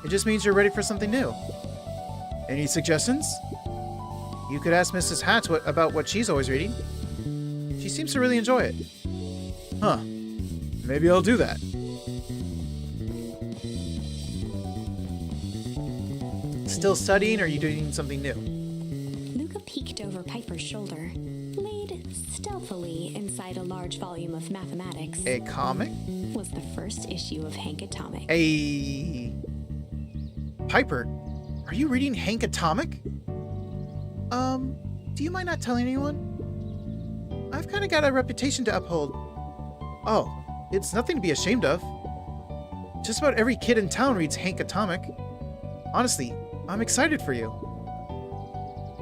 Speaker 1: It just means you're ready for something new. Any suggestions? You could ask Mrs. Hatch about what she's always reading. She seems to really enjoy it.
Speaker 3: Huh. Maybe I'll do that.
Speaker 1: Still studying, or are you doing something new?
Speaker 2: Luka peeked over Piper's shoulder, laid stealthily inside a large volume of mathematics.
Speaker 1: A comic?
Speaker 2: Was the first issue of Hank Atomic.
Speaker 1: Piper, are you reading Hank Atomic? Do you mind not telling anyone? I've kind of got a reputation to uphold. Oh, it's nothing to be ashamed of. Just about every kid in town reads Hank Atomic. Honestly, I'm excited for you.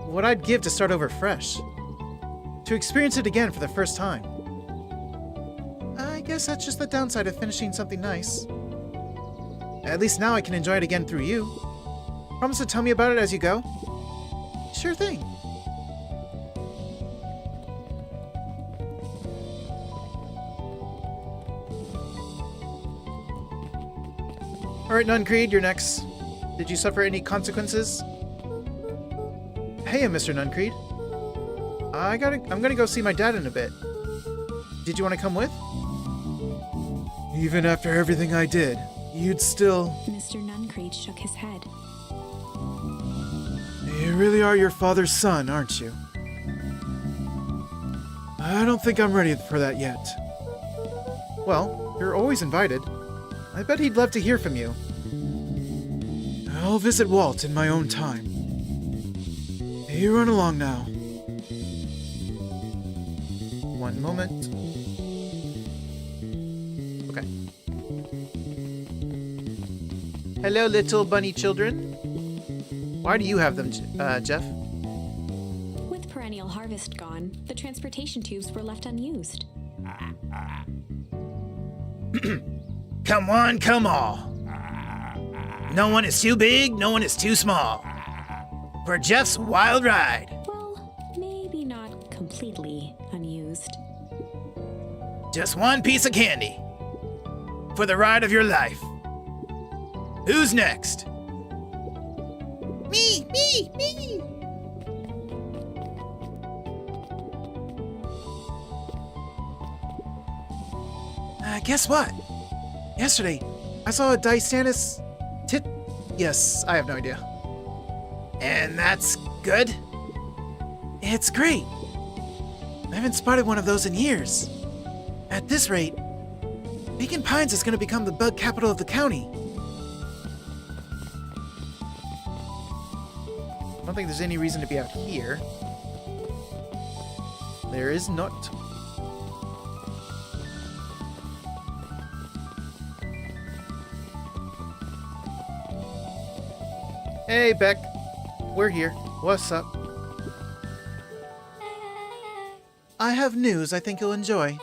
Speaker 1: What I'd give to start over fresh. To experience it again for the first time. I guess that's just the downside of finishing something nice. At least now I can enjoy it again through you. Promise to tell me about it as you go? Sure thing. Alright, Nuncreed, you're next. Did you suffer any consequences? Hey, Mr. Nuncreed. I'm gonna go see my dad in a bit. Did you want to come with?
Speaker 3: Even after everything I did, you'd still...
Speaker 2: Mr. Nuncreed shook his head.
Speaker 3: You really are your father's son, aren't you? I don't think I'm ready for that yet.
Speaker 1: Well, you're always invited. I bet he'd love to hear from you.
Speaker 3: I'll visit Walt in my own time. You run along now.
Speaker 1: One moment. Okay. Hello, little bunny children. Why do you have them, Jeff?
Speaker 2: With perennial harvest gone, the transportation tubes were left unused.
Speaker 1: Come one, come all. No one is too big, no one is too small. For Jeff's wild ride.
Speaker 2: Well, maybe not completely unused.
Speaker 1: Just one piece of candy. For the ride of your life. Who's next? Me! Guess what? Yesterday, I saw a Dysantis Yes, I have no idea. And that's good? It's great. I haven't spotted one of those in years. At this rate, Beacon Pines is going to become the bug capital of the county. I don't think there's any reason to be out here. There is not. Hey, Beck. We're here. What's up? I have news I think you'll enjoy.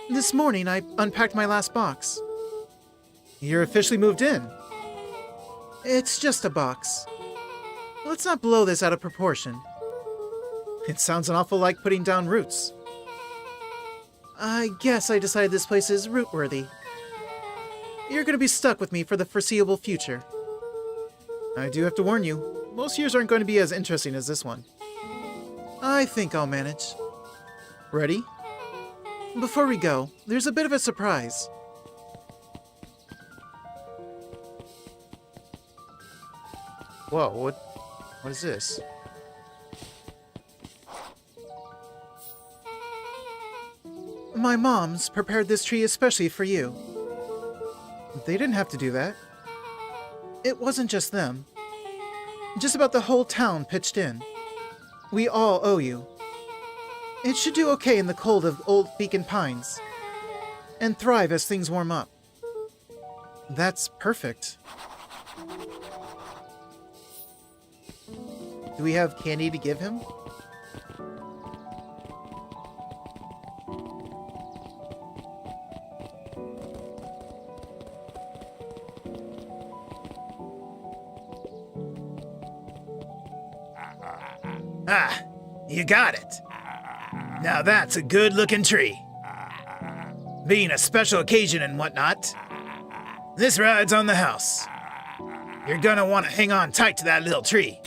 Speaker 1: This morning, I unpacked my last box. You're officially moved in. It's just a box. Let's not blow this out of proportion. It sounds an awful like putting down roots. I guess I decided this place is root-worthy. You're gonna be stuck with me for the foreseeable future. I do have to warn you, most years aren't going to be as interesting as this one. I think I'll manage. Ready? Before we go, there's a bit of a surprise. Whoa, what is this? My mom's prepared this tree especially for you. They didn't have to do that. It wasn't just them. Just about the whole town pitched in. We all owe you. It should do okay in the cold of old Beacon Pines, and thrive as things warm up. That's perfect. Do we have candy to give him? Ah, you got it. Now that's a good-looking tree. Being a special occasion and whatnot, this ride's on the house. You're gonna want to hang on tight to that little tree.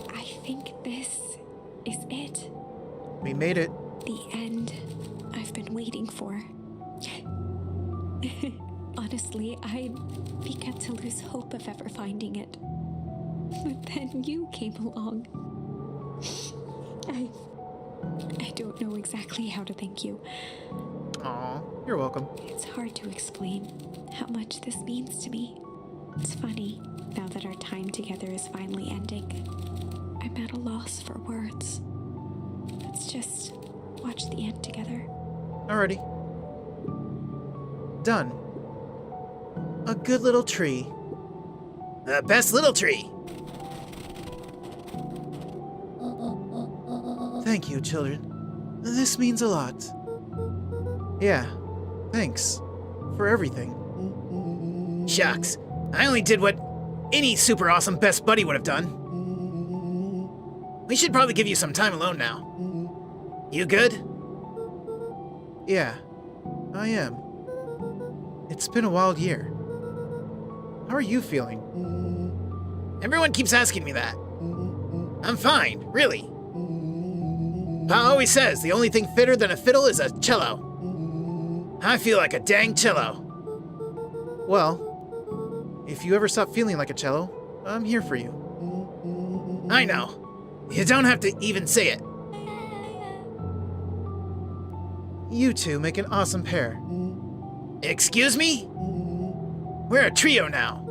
Speaker 2: I think this is it.
Speaker 1: We made it.
Speaker 2: The end I've been waiting for. Honestly, I began to lose hope of ever finding it. But then you came along. I don't know exactly how to thank you.
Speaker 1: Aw, you're welcome.
Speaker 2: It's hard to explain how much this means to me. It's funny, now that our time together is finally ending, I'm at a loss for words. Let's just watch the end together.
Speaker 1: Alrighty. Done. A good little tree. The best little tree. Thank you, children. This means a lot. Yeah, thanks for everything. Shucks, I only did what any super awesome best buddy would have done. We should probably give you some time alone now. You good? Yeah, I am. It's been a wild year. How are you feeling? Everyone keeps asking me that. I'm fine, really. Pa always says the only thing fitter than a fiddle is a cello. I feel like a dang cello. Well, if you ever stop feeling like a cello, I'm here for you. I know. You don't have to even say it. You two make an awesome pair. Excuse me? We're a trio now.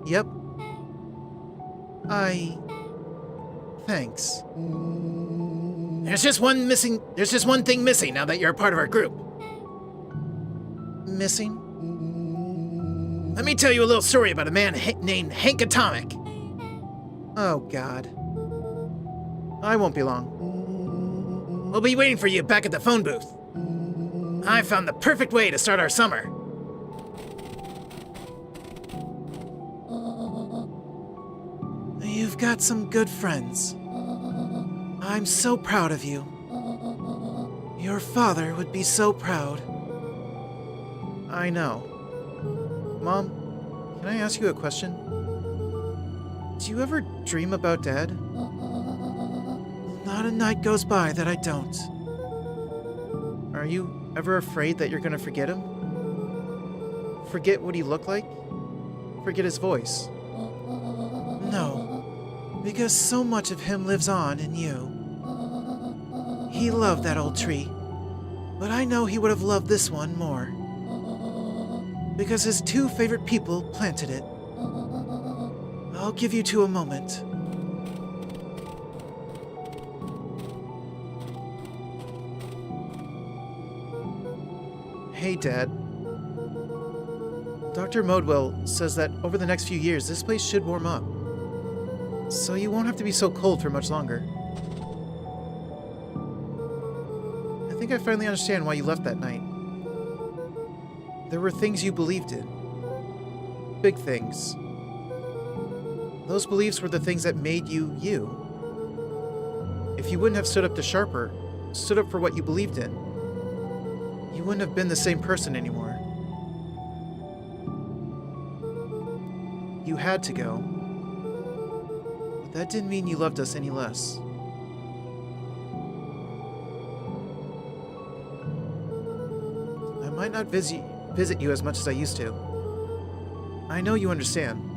Speaker 1: Yep. Thanks. There's just one thing missing now that you're a part of our group. Missing? Let me tell you a little story about a man named Hank Atomic. Oh, God. I won't be long. We'll be waiting for you back at the phone booth. I found the perfect way to start our summer. You've got some good friends. I'm so proud of you. Your father would be so proud. I know. Mom, can I ask you a question? Do you ever dream about Dad? Not a night goes by that I don't. Are you ever afraid that you're gonna forget him? Forget what he looked like? Forget his voice? No, because so much of him lives on in you. He loved that old tree, but I know he would have loved this one more. Because his two favorite people planted it. I'll give you two a moment. Hey, Dad. Dr. Modwell says that over the next few years, this place should warm up. So you won't have to be so cold for much longer. I think I finally understand why you left that night. There were things you believed in. Big things. Those beliefs were the things that made you, you. If you wouldn't have stood up to Sharper, stood up for what you believed in, you wouldn't have been the same person anymore. You had to go. But that didn't mean you loved us any less. I might not visit you as much as I used to. I know you understand.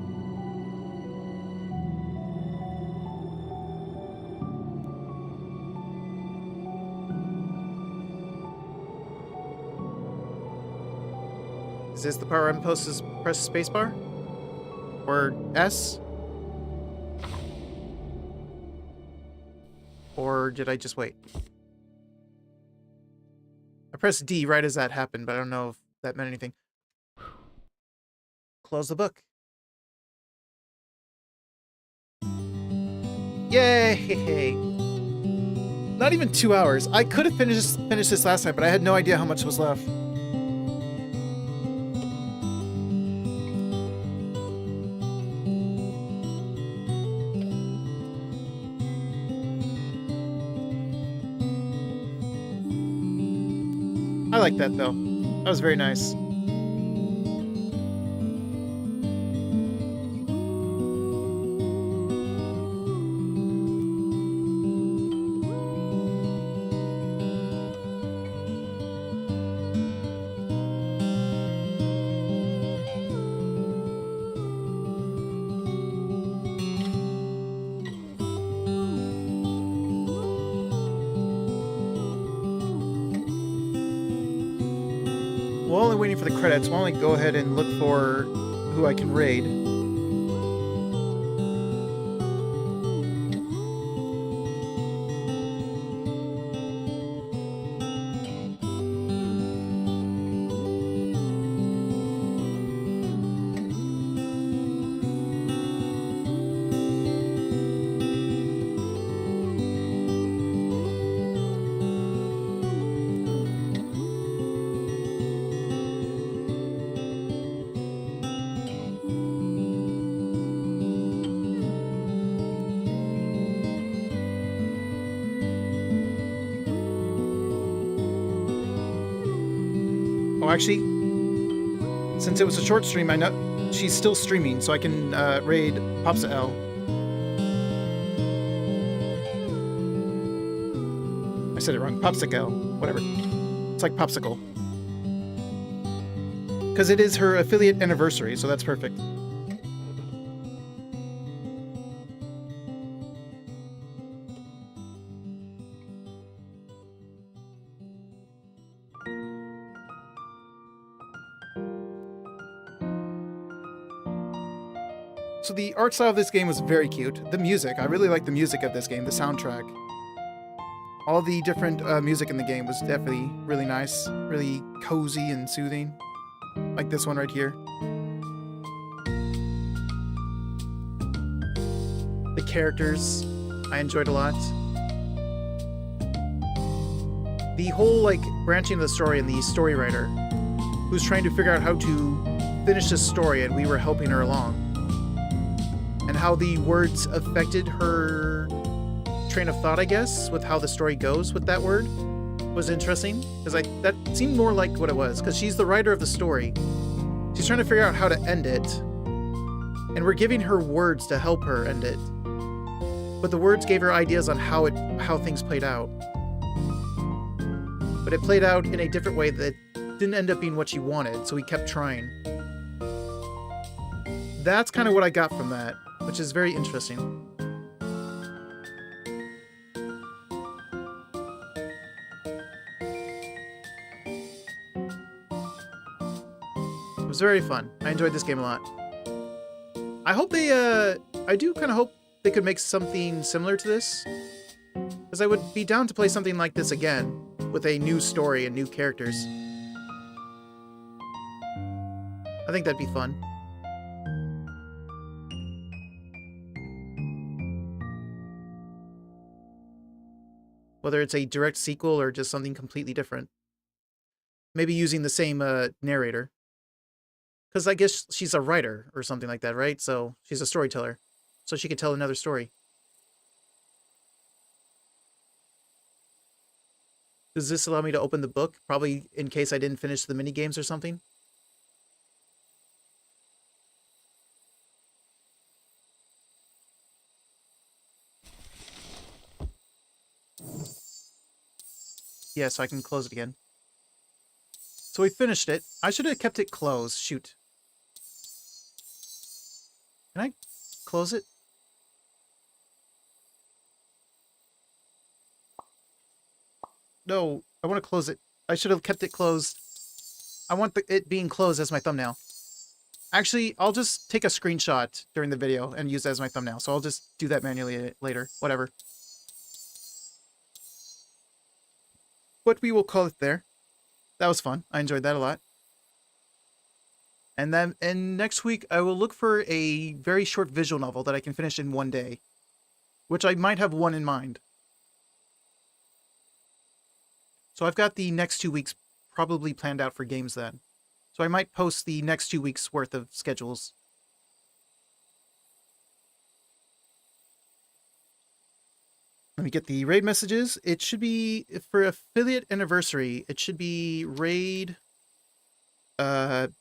Speaker 1: Is this the part where I'm supposed to press spacebar? Or S? Or did I just wait? I pressed D right as that happened, but I don't know if that meant anything. Close the book. Yay! Not even 2 hours. I could have finished this last time, but I had no idea how much was left. I like that, though. That was very nice. While only waiting for the credits, we'll only go ahead and look for who I can raid. Oh, actually, since it was a short stream, I know she's still streaming, so I can raid Popsa L. I said it wrong. Popsicle. Whatever. It's like Popsicle. Because it is her affiliate anniversary, so that's perfect. So the art style of this game was very cute. The music, I really like the music of this game, the soundtrack. All the different music in the game was definitely really nice, really cozy and soothing. Like this one right here. The characters, I enjoyed a lot. The whole, like, branching of the story and the story writer, who's trying to figure out how to finish this story, and we were helping her along. And how the words affected her train of thought, I guess, with how the story goes with that word, was interesting. Because that seemed more like what it was, because she's the writer of the story. She's trying to figure out how to end it, and we're giving her words to help her end it. But the words gave her ideas on how things played out. But it played out in a different way that didn't end up being what she wanted, so we kept trying. That's kind of what I got from that, which is very interesting. It was very fun. I enjoyed this game a lot. I hope they, I do kind of hope they could make something similar to this. Because I would be down to play something like this again, with a new story and new characters. I think that'd be fun. Whether it's a direct sequel or just something completely different. Maybe using the same narrator. Because I guess she's a writer or something like that, right? So she's a storyteller. So she could tell another story. Does this allow me to open the book? Probably in case I didn't finish the mini games or something. Yeah, so I can close it again. So we finished it. I should have kept it closed. Shoot. Can I close it? No, I want to close it. I should have kept it closed. I want it being closed as my thumbnail. Actually, I'll just take a screenshot during the video and use that as my thumbnail. So I'll just do that manually later. Whatever. But we will call it there. That was fun. I enjoyed that a lot. And then next week, I will look for a very short visual novel that I can finish in one day. Which I might have one in mind. So I've got the next 2 weeks probably planned out for games then. So I might post the next 2 weeks worth of schedules. Let me get the raid messages. It should be, for affiliate anniversary, it should be raid 5,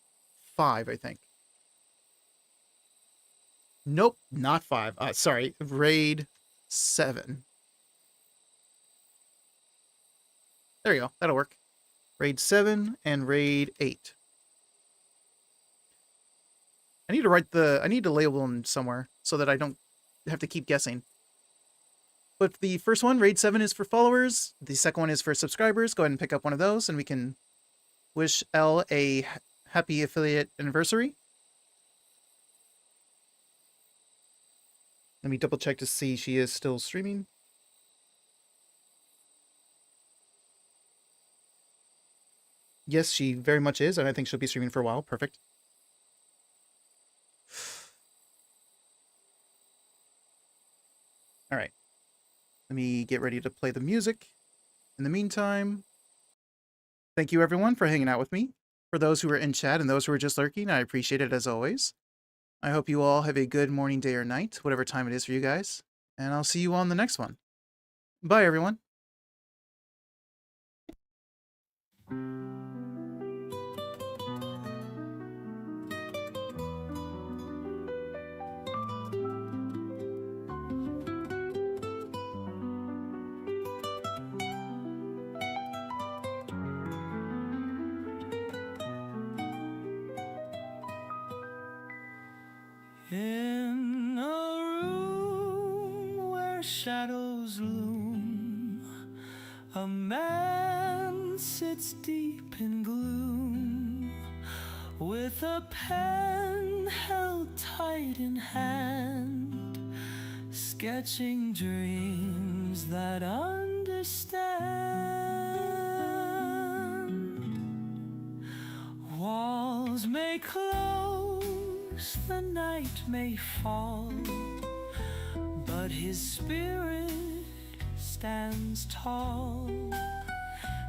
Speaker 1: I think. Nope, not 5. Sorry, raid 7. There you go. That'll work. Raid 7 and raid 8. I need to label them somewhere so that I don't have to keep guessing. But the first one, raid 7, is for followers. The second one is for subscribers. Go ahead and pick up one of those and we can wish Elle a happy affiliate anniversary. Let me double check to see she is still streaming. Yes, she very much is, and I think she'll be streaming for a while. Perfect. All right. Let me get ready to play the music. In the meantime, thank you everyone for hanging out with me. For those who are in chat and those who are just lurking, I appreciate it as always. I hope you all have a good morning, day, or night, whatever time it is for you guys. And I'll see you on the next one. Bye, everyone.
Speaker 4: In a room where shadows loom, a man sits deep in gloom, with a pen held tight in hand, sketching dreams that understand. Walls may close, the night may fall, but his spirit stands tall.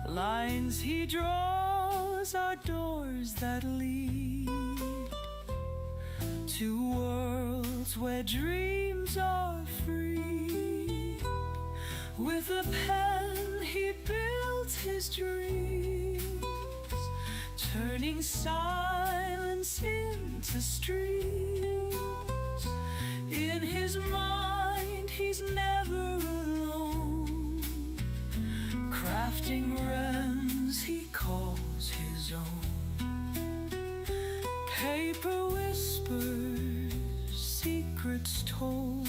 Speaker 4: Lines he draws are doors that lead to worlds where dreams are free. With a pen he built his dreams, turning silence into streams. In his mind he's never alone, crafting realms he calls his own. Paper whispers, secrets told,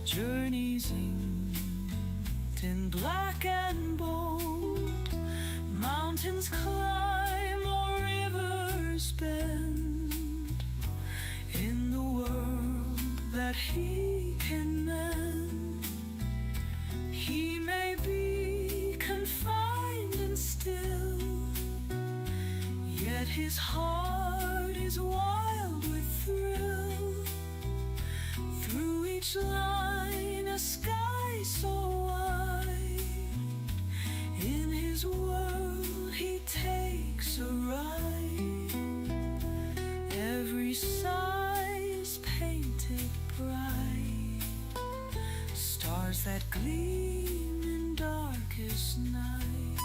Speaker 4: journeys inked in black and bold. Mountains climb or rivers bend, in the world that he can mend. He may be confined and still, yet his heart is wild with thrill. Through each line a sky so wide, in his world he takes a ride. Every sigh is painted bright, stars that gleam in darkest night.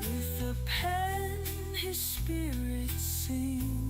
Speaker 4: With a pen his spirit sings,